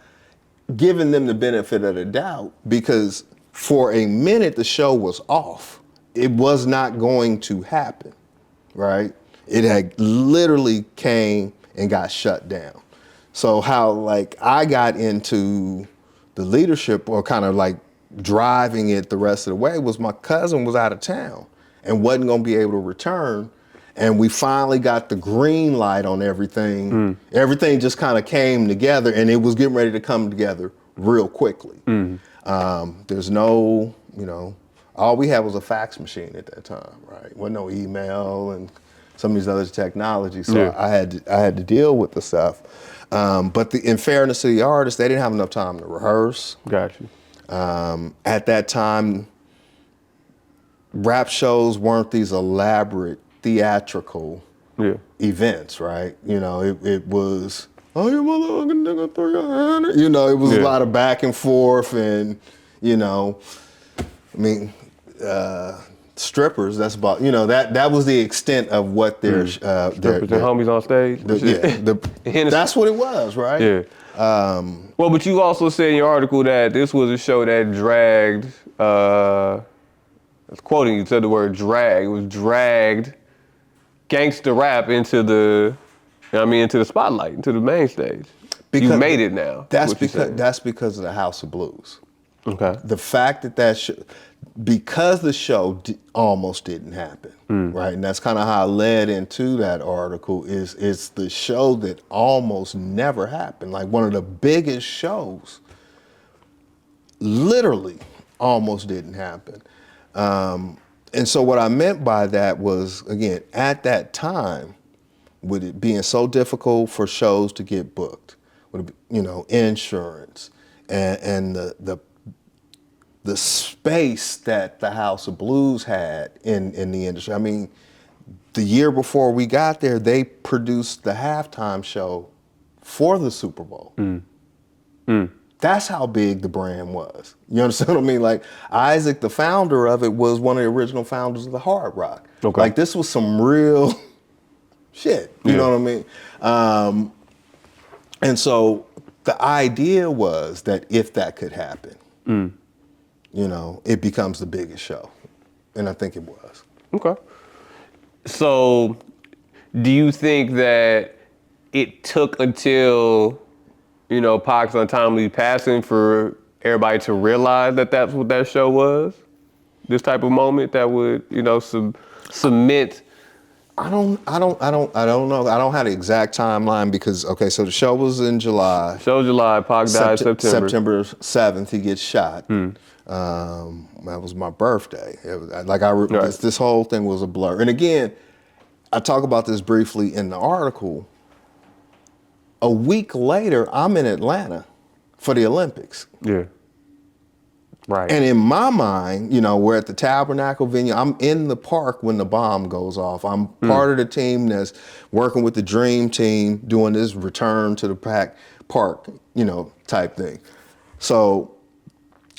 giving them the benefit of the doubt, because for a minute the show was off. It was not going to happen, right? It had literally came and got shut down. So how I got into the leadership or kind of driving it the rest of the way was my cousin was out of town and wasn't going to be able to return. And we finally got the green light on everything. Everything just kind of came together, and it was getting ready to come together real quickly. There's no, all we had was a fax machine at that time, right? Wasn't no email and some of these other technologies. So I had to deal with the stuff. But in fairness to the artists, they didn't have enough time to rehearse. Got you. At that time, rap shows weren't these elaborate theatrical events, right? It was, oh, you motherfucking nigga, 300. It was a lot of back and forth, and strippers. That's about that was the extent of what their strippers and homies on stage. That's what it was, right? Yeah. Well, but you also said in your article that this was a show that dragged. I was quoting, you said the word drag. It was dragged gangster rap into the spotlight, into the main stage. Because you made it now. That's because of the House of Blues. Okay. The fact that because the show almost didn't happen, right? And that's kind of how I led into that article. It's the show that almost never happened. Like one of the biggest shows, literally almost didn't happen. And so what I meant by that was, again, at that time, with it being so difficult for shows to get booked, with insurance and the space that the House of Blues had in the industry. I mean, the year before we got there, they produced the halftime show for the Super Bowl. That's how big the brand was. You understand what I mean? Like Isaac, the founder of it, was one of the original founders of the Hard Rock. Okay. Like this was some real shit. You know what I mean? And so the idea was that if that could happen, it becomes the biggest show. And I think it was. Okay. So do you think that it took until Pac's untimely passing for everybody to realize that that's what that show was? This type of moment that would, cement. I don't know. I don't have the exact timeline because, so the show was in July. Show July, Pac died September. September 7th, he gets shot. That was my birthday. It was, this whole thing was a blur. And again, I talk about this briefly in the article. A week later, I'm in Atlanta for the Olympics. Yeah. Right. And in my mind, we're at the Tabernacle venue. I'm in the park when the bomb goes off. I'm part of the team that's working with the Dream Team, doing this return to the park, type thing. So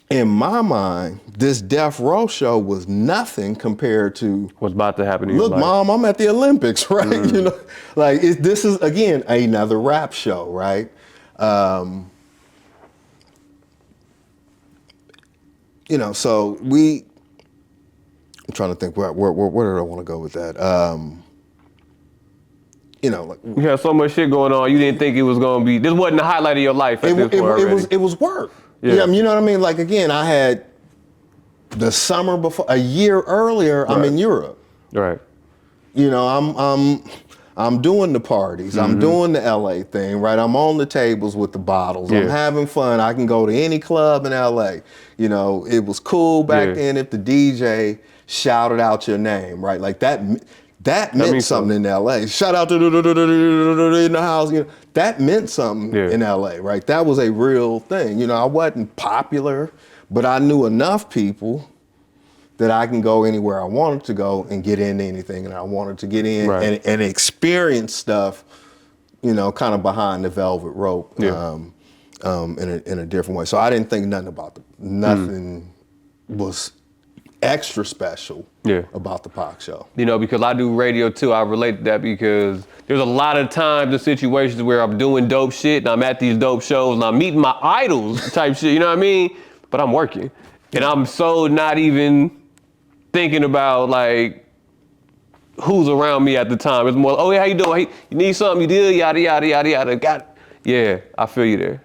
in my mind, this Death Row show was nothing compared to what's about to happen in your life. Look, Mom, I'm at the Olympics, right? This is, again, another rap show, right? So I'm trying to think where did I want to go with that? you know, like You had so much shit going on, you didn't think it was gonna be. This wasn't the highlight of your life at this point already. it was work. Yeah. Yeah, you know what I mean. Like again, I had the summer before, a year earlier. I'm in Europe. Right. You know, I'm doing the parties. I'm doing the LA thing, right? I'm on the tables with the bottles. I'm having fun. I can go to any club in LA. You know, it was cool back then if the DJ shouted out your name, right? Like that meant something in LA. Shout out to in the house. You know, that meant something in LA, right? That was a real thing. You know, I wasn't popular, but I knew enough people that I can go anywhere I wanted to go and get into anything that I wanted to get in and experience stuff, you know, kind of behind the velvet rope in a different way. So I didn't think nothing about nothing was extra special about the Pac show. You know, because I do radio too, I relate to that because there's a lot of times and situations where I'm doing dope shit and I'm at these dope shows and I'm meeting my idols type shit, you know what I mean? But I'm working. And I'm so not even thinking about like who's around me at the time. It's more, oh yeah, how you doing? Hey, you need something? You did? Yada, yada, yada, yada. Got it. Yeah, I feel you there.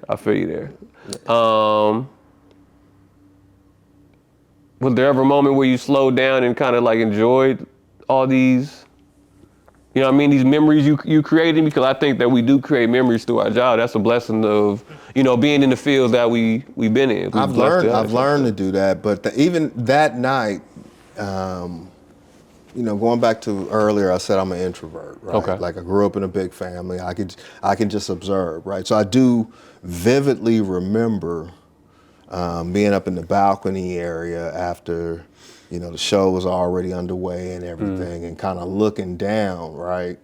Was there ever a moment where you slowed down and kind of like enjoyed all these, you know what I mean, these memories you created? Because I think that we do create memories through our job. That's a blessing of, you know, being in the fields that we've been in. I've learned to do that, but even that night, you know, going back to earlier, I said I'm an introvert, right? Okay. Like I grew up in a big family. I can just observe, right? So I do vividly remember being up in the balcony area after, you know, the show was already underway and everything, and kind of looking down, right?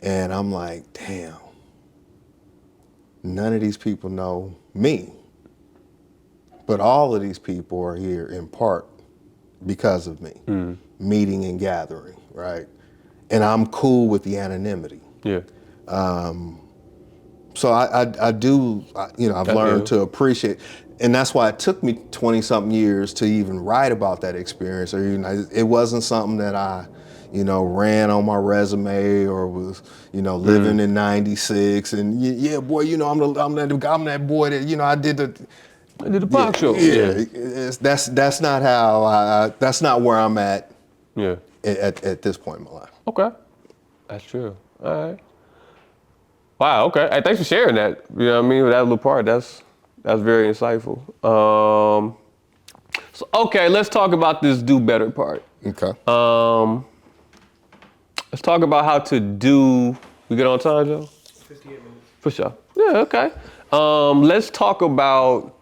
And I'm like, damn, none of these people know me, but all of these people are here in part because of me, meeting and gathering, right? And I'm cool with the anonymity. Yeah. So I do, you know, I've learned to appreciate, and that's why it took me 20 something years to even write about that experience. Or, you know, it wasn't something that I, you know, ran on my resume or was, you know, living in '96 and yeah, boy, you know, I'm that boy that, you know, I did the Pac show. Yeah, that's not how that's not where I'm at. Yeah. At this point in my life. Okay, that's true. All right. Wow. Okay. Hey, thanks for sharing that. You know what I mean? With that little part, that's very insightful. So okay, let's talk about this do better part. Okay. Let's talk about how to do. We get on time, Joe? 58 minutes. For sure. Yeah. Okay. Let's talk about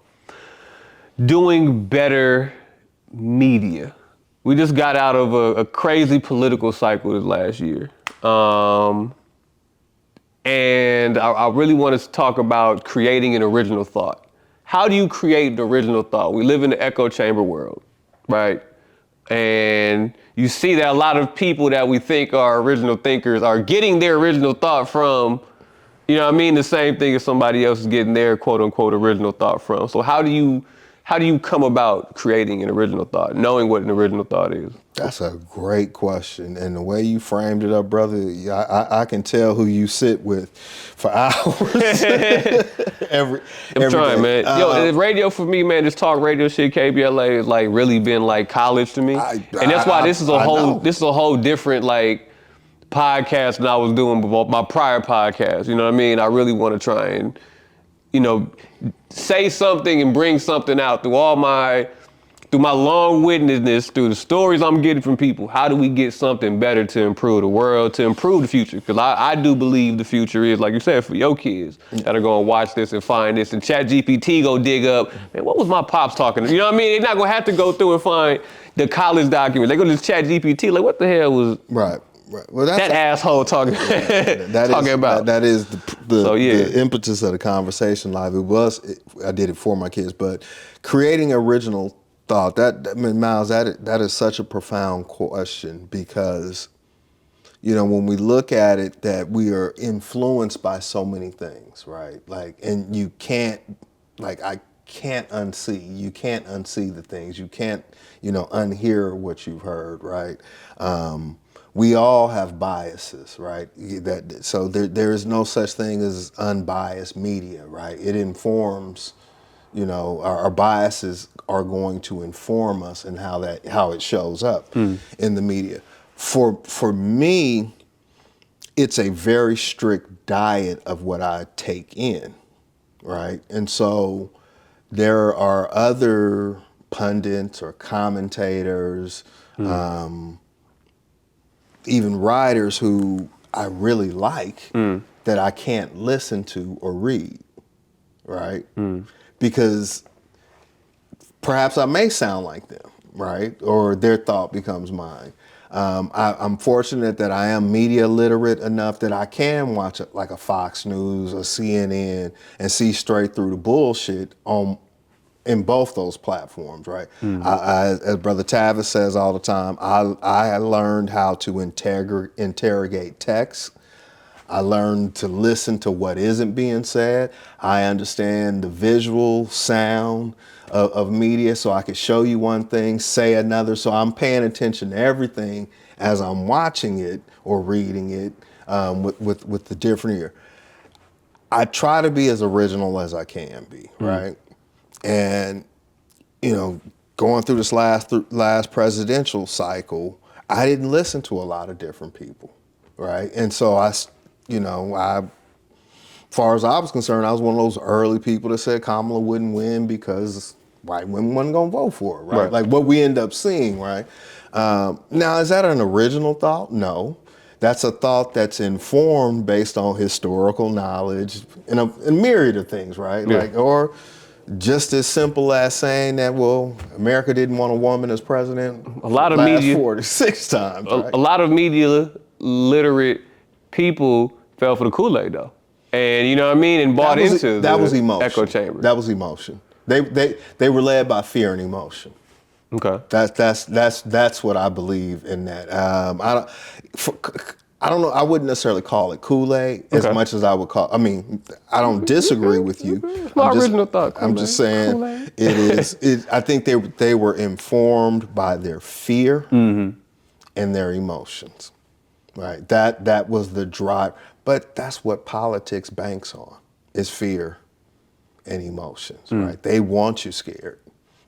doing better media. We just got out of a crazy political cycle this last year. And I really want to talk about creating an original thought. How do you create an original thought? We live in the echo chamber world, right? And you see that a lot of people that we think are original thinkers are getting their original thought from, you know what I mean, the same thing as somebody else is getting their quote unquote original thought from. So how do you come about creating an original thought, knowing what an original thought is? That's a great question. And the way you framed it up, brother, I can tell who you sit with for hours. every trying, day. man. Yo, radio for me, man, this talk radio shit, KBLA is like really been like college to me. And that's why this is a whole different like podcast than I was doing before my prior podcast. You know what I mean? I really want to try and, you know, say something and bring something out through my long-windedness, through the stories I'm getting from people. How do we get something better to improve the world, to improve the future? Because I do believe the future is, like you said, for your kids that are going to watch this and find this, and ChatGPT go dig up, man, what was my pops talking? You know what I mean? They're not going to have to go through and find the college documents. They're going to just ChatGPT, like, what the hell was Right. Well, that's that asshole talking, talking about? That is the impetus of the conversation live. I did it for my kids, but creating original thought, Miles, that is such a profound question because, you know, when we look at it, that we are influenced by so many things, right? Like, and you can't, like, I can't unsee. You can't unsee the things. You can't, you know, unhear what you've heard, right? we all have biases, right? So there is no such thing as unbiased media, right? It informs, our biases are going to inform us and how it shows up in the media. For me, it's a very strict diet of what I take in, right? And so there are other pundits or commentators, even writers who I really like that I can't listen to or read, right? Because perhaps I may sound like them, right? Or their thought becomes mine. I'm fortunate that I am media literate enough that I can watch like a Fox News or CNN and see straight through the bullshit in both those platforms, right? As Brother Tavis says all the time, I learned how to interrogate text. I learned to listen to what isn't being said. I understand the visual sound of media, so I could show you one thing, say another. So I'm paying attention to everything as I'm watching it or reading it with the different ear. I try to be as original as I can be, right? And going through this last presidential cycle, I didn't listen to a lot of different people, right? And so as far as I was concerned, I was one of those early people that said Kamala wouldn't win because white women wasn't gonna vote for her, right? Like what we end up seeing, right? Now, is that an original thought? No. That's a thought that's informed based on historical knowledge and a myriad of things, right? Yeah. Or just as simple as saying that, well, America didn't want a woman as president A lot of last media, 46 times, right? a lot of media literate people fell for the Kool-Aid though. And you know what I mean? And bought into that the was emotion. echo chamber. That was emotion. They were led by fear and emotion. Okay. That's what I believe in that. I don't know. I wouldn't necessarily call it Kool-Aid as much as I would call. I mean, I don't disagree with you. My original thought. I'm just saying Kool-Aid. it is. I think they were informed by their fear and their emotions. Right. That was the drive. But that's what politics banks on, is fear and emotions, right? They want you scared.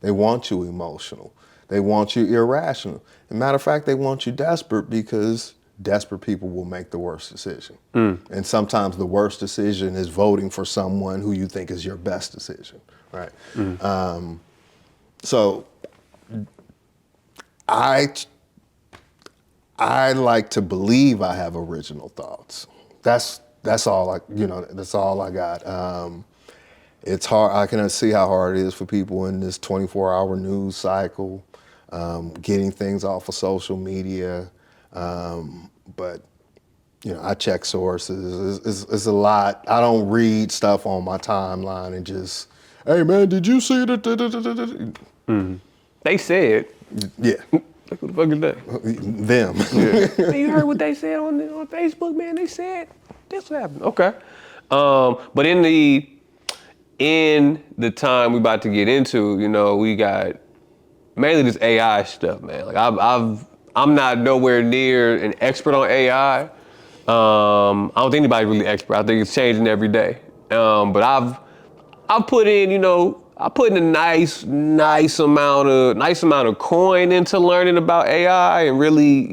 They want you emotional. They want you irrational. As a matter of fact, they want you desperate because desperate people will make the worst decision. And sometimes the worst decision is voting for someone who you think is your best decision, right? So I like to believe I have original thoughts. That's all I got. It's hard. I can see how hard it is for people in this 24-hour news cycle, getting things off of social media. But I check sources. It's a lot. I don't read stuff on my timeline and just, hey man, did you see that? They said. Yeah. Like, who the fuck is that? Them. Yeah. You heard what they said on Facebook, man? They said this happened. Okay. But in the time we about to get into, we got mainly this AI stuff, man. Like I'm not nowhere near an expert on AI. I don't think anybody's really expert. I think it's changing every day. But I've put in, I put in a nice amount of coin into learning about AI and really,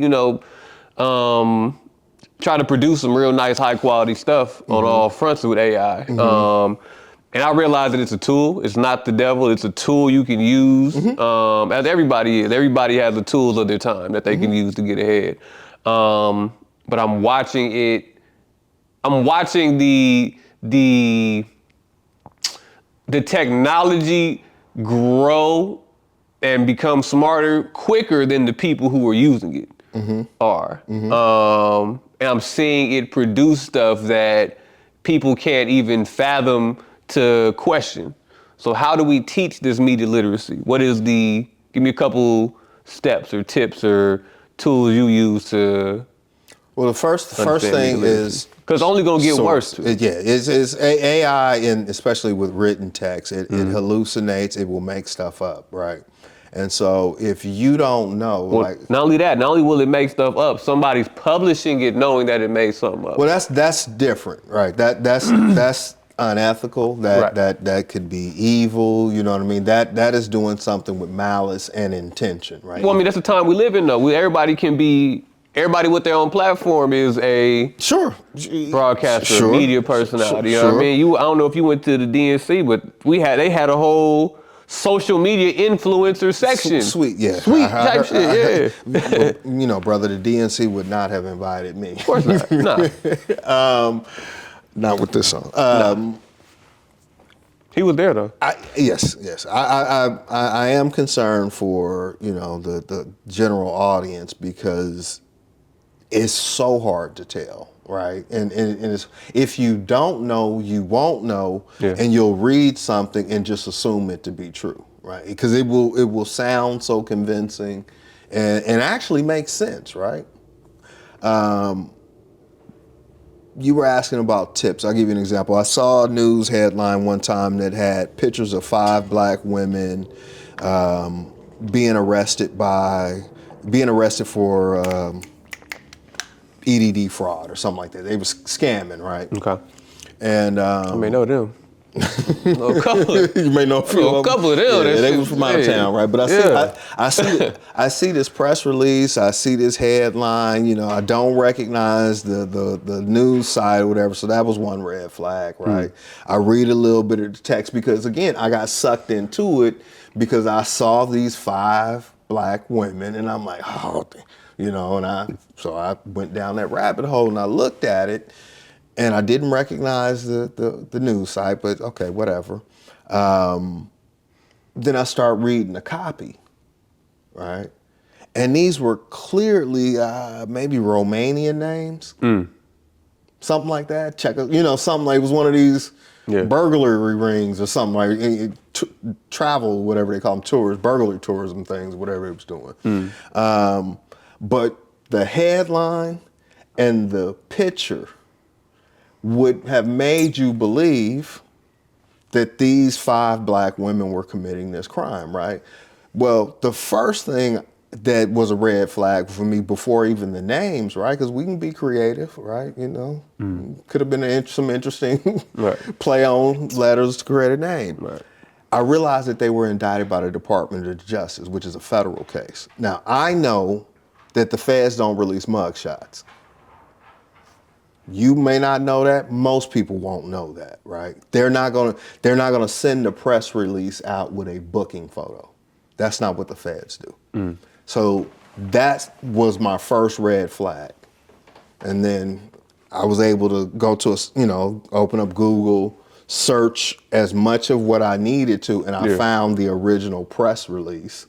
try to produce some real nice, high quality stuff on all fronts with AI. And I realize that it's a tool. It's not the devil. It's a tool you can use. As everybody is. Everybody has the tools of their time that they can use to get ahead. But I'm watching it. I'm watching the technology grow and become smarter quicker than the people who are using it are. And I'm seeing it produce stuff that people can't even fathom to question. So how do we teach this media literacy? Give me a couple steps or tips or tools you use to. Well, the first thing is, because it's only gonna get worse. It's AI, and especially with written text, it hallucinates. It will make stuff up, right? And so if you don't know, Well, not only will it make stuff up, somebody's publishing it knowing that it made something up. well, that's different, right? That's unethical. Right. That could be evil. You know what I mean? That is doing something with malice and intention, right? Well, I mean, that's the time we live in, though. Everybody with their own platform is a Sure. broadcaster, Sure. media personality. You know Sure. what I mean? I don't know if you went to the DNC, but they had a whole social media influencer section. Sweet, yeah. Sweet type shit, yeah. You know, brother, the DNC would not have invited me. Of course not. Nah. Not with this song. He was there, though. Yes. I am concerned for, you know, the general audience because it's so hard to tell, right? And it's, if you don't know, you won't know, Yeah. and you'll read something and just assume it to be true, right? Because it will sound so convincing and actually make sense, right? You were asking about tips. I'll give you an example. I saw a news headline one time that had pictures of 5 black women being arrested for EDD fraud or something like that. They was scamming, right? Okay. And I may know them. A couple of, you may know a few a couple of them. Yeah, they were from out of town, right? But I see this press release. I see this headline. You know, I don't recognize the news site or whatever. So that was one red flag, right? I read a little bit of the text because again, I got sucked into it because I saw these 5 black women, and I'm like, oh, you know, and I went down that rabbit hole and I looked at it. And I didn't recognize the news site, but okay, whatever. Then I start reading the copy, right? And these were clearly maybe Romanian names, something like that. Something like it was one of these burglary rings or something like travel, whatever they call them, tours, burglary tourism things, whatever it was doing. But the headline and the picture would have made you believe that these 5 black women were committing this crime, right? Well, the first thing that was a red flag for me before even the names, right? Because we can be creative, right? You know, could have been some interesting play on letters to create a name. Right. I realized that they were indicted by the Department of Justice, which is a federal case. Now, I know that the feds don't release mugshots. You may not know that. Most people won't know that, right? They're not gonna send a press release out with a booking photo. That's not what the feds do. So that was my first red flag. And then I was able to go to open up Google, search as much of what I needed to, and I found the original press release.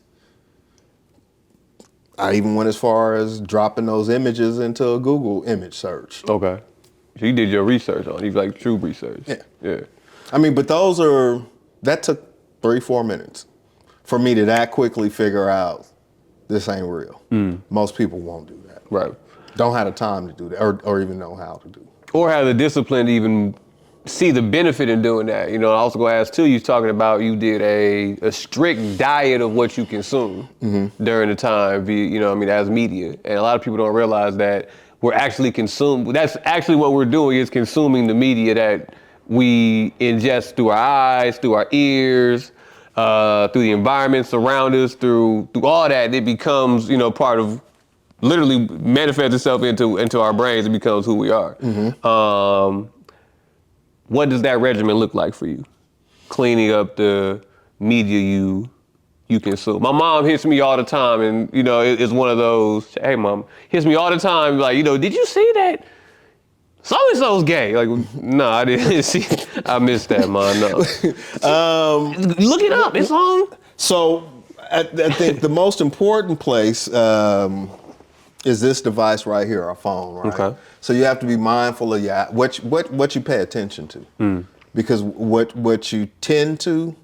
I even went as far as dropping those images into a Google image search. Okay. So you did your research on it. You like true research. Yeah. I mean, but that took 3-4 minutes for me to that quickly figure out this ain't real. Most people won't do that. Right. Don't have the time to do that or even know how to do it. Or have the discipline to even see the benefit in doing that. You know, I also go ask too, you talking about you did a strict diet of what you consume during the time, as media. And a lot of people don't realize that that's actually what we're doing is consuming the media that we ingest through our eyes, through our ears, through the environments around us, through all that. It becomes, part of, literally manifests itself into our brains. It becomes who we are. What does that regimen look like for you? Cleaning up the media you consume. My mom hits me all the time, and it's one of those. Hey, mom, hits me all the time. Like, did you see that? So and so's gay. Like, no, I didn't see. I missed that, mom. No. Look it up. It's on. So, I think the most important place is this device right here, our phone, right? Okay. So you have to be mindful of what you pay attention to, because what you tend to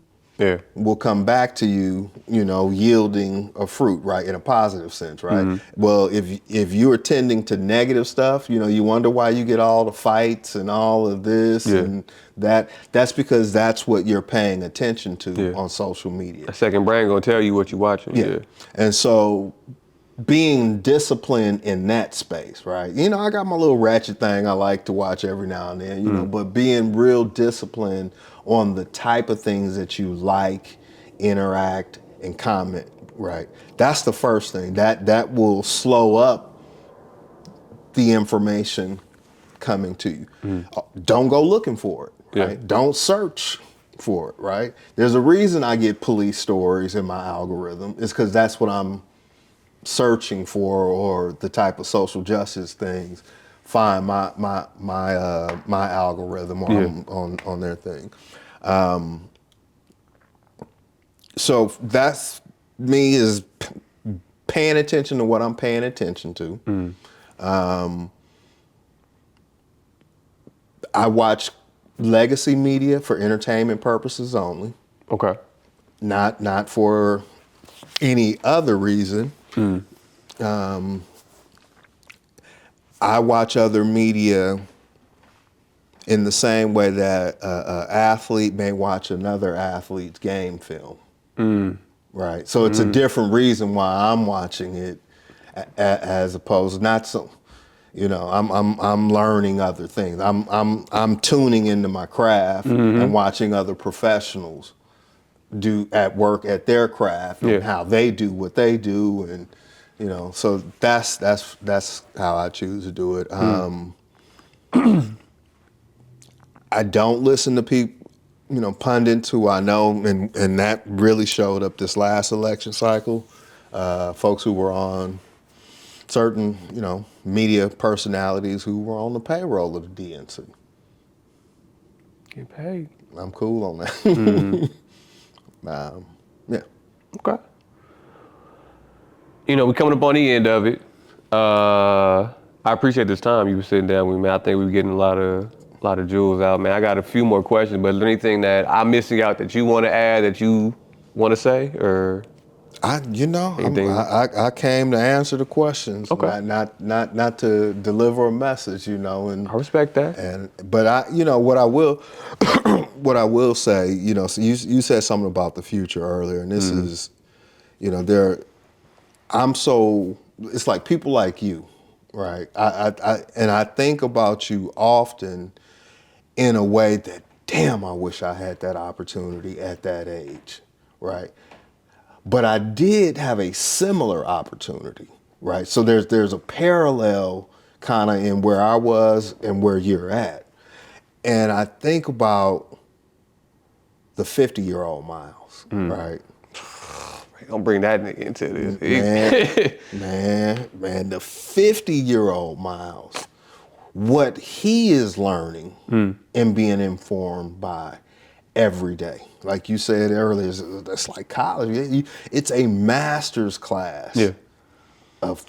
will come back to you, yielding a fruit, right, in a positive sense, right? Well, if you're tending to negative stuff, you wonder why you get all the fights and all of this and that's because that's what you're paying attention to on social media. A second brain gonna tell you what you're watching. Yeah. And so being disciplined in that space, right? I got my little ratchet thing I like to watch every now and then, but being real disciplined on the type of things that you like, interact, and comment, right? That's the first thing. That will slow up the information coming to you. Don't go looking for it, right? Don't search for it, right? There's a reason I get police stories in my algorithm. It's because that's what I'm searching for, or the type of social justice things find my algorithm on their thing. So that's me, is paying attention to what I'm paying attention to. I watch legacy media for entertainment purposes only. Okay. Not for any other reason. I watch other media in the same way that an athlete may watch another athlete's game film. Right. So it's a different reason why I'm watching it, as opposed to not so. I'm learning other things. I'm tuning into my craft and watching other professionals do at work at their craft and how they do what they do, and so that's how I choose to do it. I don't listen to people, pundits who I know, and that really showed up this last election cycle. Folks who were on certain, media personalities who were on the payroll of the DNC. Get paid. I'm cool on that. Yeah. Okay. We're coming up on the end of it. I appreciate this time you were sitting down with me, man. I think we're getting a lot of jewels out, man. I got a few more questions, but is there anything that I'm missing out that you want to add, that you want to say, or? I came to answer the questions, not to deliver a message, and I respect that. But what I will say, so you said something about the future earlier, and this is, it's like people like you, right? I think about you often in a way that, damn, I wish I had that opportunity at that age, right? But I did have a similar opportunity, right? So there's a parallel kind of in where I was and where you're at. And I think about the 50-year-old Miles, right? Don't bring that nigga into this. Man, the 50-year-old Miles, what he is learning and being informed by every day. Like you said earlier, that's like college. It's a master's class of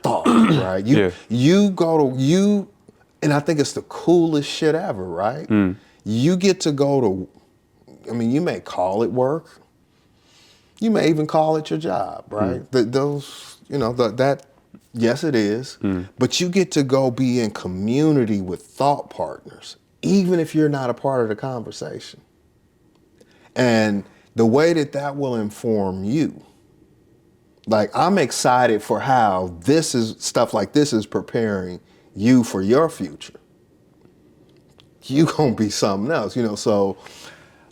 thought, right? You go to, and I think it's the coolest shit ever, right? You get to go to, you may call it work. You may even call it your job, right? Yes, it is. But you get to go be in community with thought partners, even if you're not a part of the conversation. And the way that will inform you, like, I'm excited for how stuff like this is preparing you for your future. You gonna be something else, so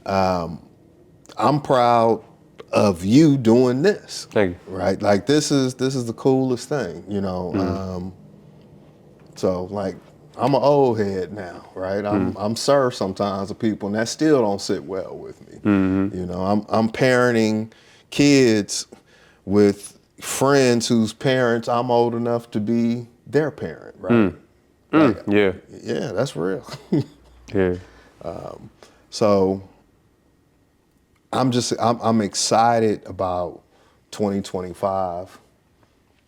I'm proud of you doing this. Thank you. Right? Like, this is the coolest thing, so, like, I'm an old head now, right? I'm sir sometimes of people, and that still don't sit well with me. I'm parenting kids with friends whose parents I'm old enough to be their parent, right? Yeah, that's real. So I'm excited about 2025.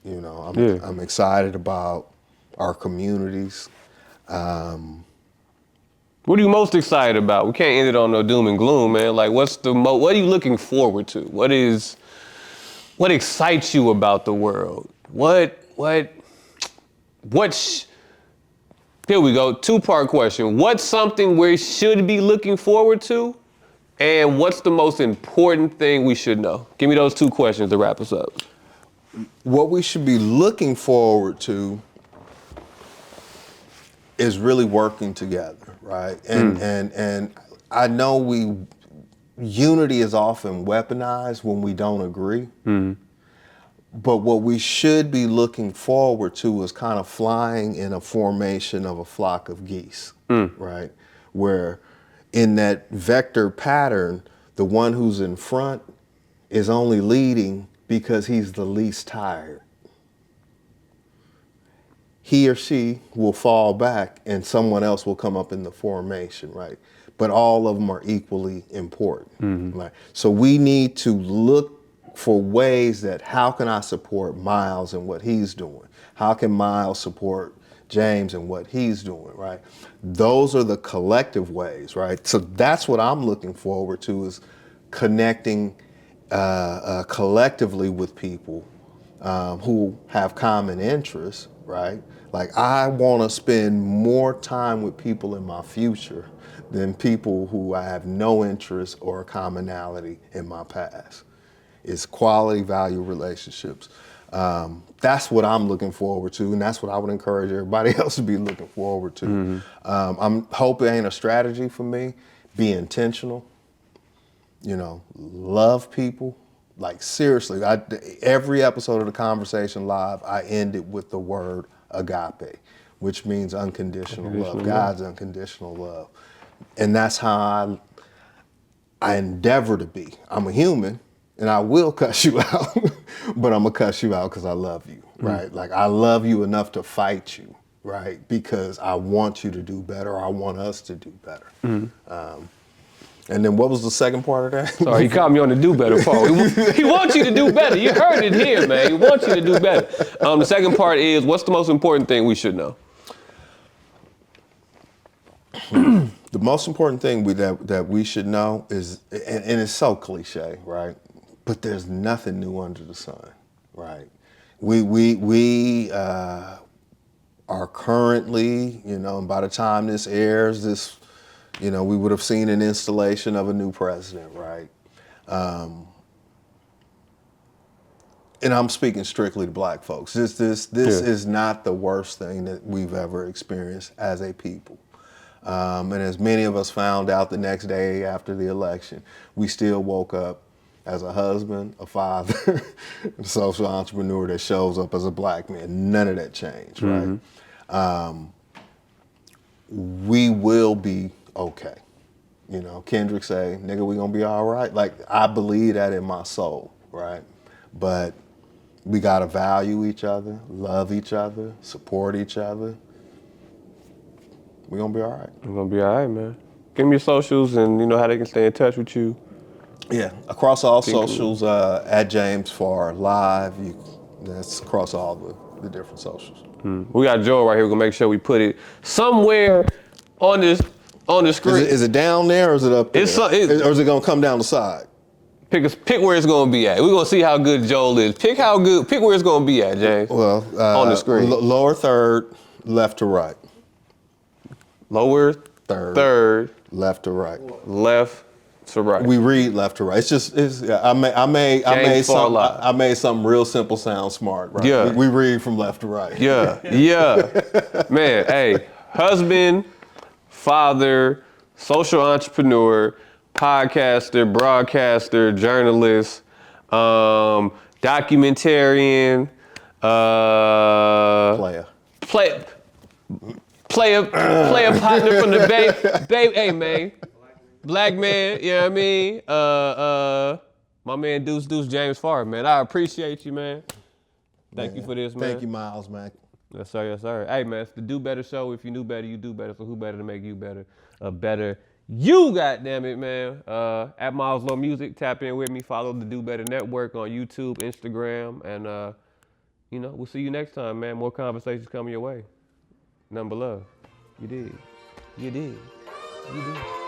I'm excited about our communities. What are you most excited about? We can't end it on no doom and gloom, man. Like, what are you looking forward to? What excites you about the world? Here we go, 2-part question. What's something we should be looking forward to? And what's the most important thing we should know? Give me those 2 questions to wrap us up. What we should be looking forward to is really working together, right? And I know unity is often weaponized when we don't agree. But what we should be looking forward to is kind of flying in a formation of a flock of geese, right? Where in that vector pattern, the one who's in front is only leading because he's the least tired. He or she will fall back and someone else will come up in the formation, right? But all of them are equally important. Right? So we need to look for ways that how can I support Miles and what he's doing? How can Miles support James and what he's doing, right? Those are the collective ways, right? So that's what I'm looking forward to, is connecting collectively with people who have common interests, right? Like, I want to spend more time with people in my future than people who I have no interest or commonality in my past. It's quality value relationships. That's what I'm looking forward to, and that's what I would encourage everybody else to be looking forward to. I'm hoping it ain't a strategy for me. Be intentional. Love people. Like, seriously, every episode of The Conversation Live, I end it with the word agape, which means unconditional love, God's unconditional love. And that's how I endeavor to be. I'm a human, and I will cuss you out, but I'm gonna cuss you out because I love you, right? Like, I love you enough to fight you, right? Because I want you to do better. I want us to do better. And then what was the second part of that? Sorry, he caught me on the do better part. He wants you to do better. You heard it here, man. He wants you to do better. The second part is, what's the most important thing we should know? The most important thing that we should know is, and it's so cliche, right? But there's nothing new under the sun, right? We are currently, and by the time this airs, we would have seen an installation of a new president, right? And I'm speaking strictly to black folks. This is not the worst thing that we've ever experienced as a people. And as many of us found out the next day after the election, we still woke up as a husband, a father, a social entrepreneur that shows up as a black man. None of that changed, right? We will be okay. Kendrick say, nigga, we gonna be all right. Like, I believe that in my soul, right? But we gotta value each other, love each other, support each other. We're gonna be all right. We're gonna be all right, man. Give me your socials and how they can stay in touch with you. Yeah, across all socials, at James Farr Live. That's across all the different socials. We got Joe right here. We're gonna make sure we put it somewhere on the screen. Is it down there or is it up there? Or is it gonna come down the side? Pick where it's gonna be at. We're gonna see how good Joel is. Pick where it's gonna be at, James. Well, on the screen. Lower third, left to right. Lower third, left to right. Left to right. We read left to right. I made something real simple sound smart, right? Yeah. We read from left to right. Yeah. Man, hey, husband, father, social entrepreneur, podcaster, broadcaster, journalist, documentarian, player partner from the Bay. Hey, man. Black man, you know what I mean? My man Deuce James Farr, man. I appreciate you, man. Thank you for this, man. Thank you, Miles, man. Yes, sir, yes, sir. Hey, man, it's the Do Better Show. If you knew better, you do better. So who better to make you better? Better you, goddammit, man. At Miles Low Music, tap in with me. Follow the Do Better Network on YouTube, Instagram, and we'll see you next time, man. More conversations coming your way. Number love. You did. You do.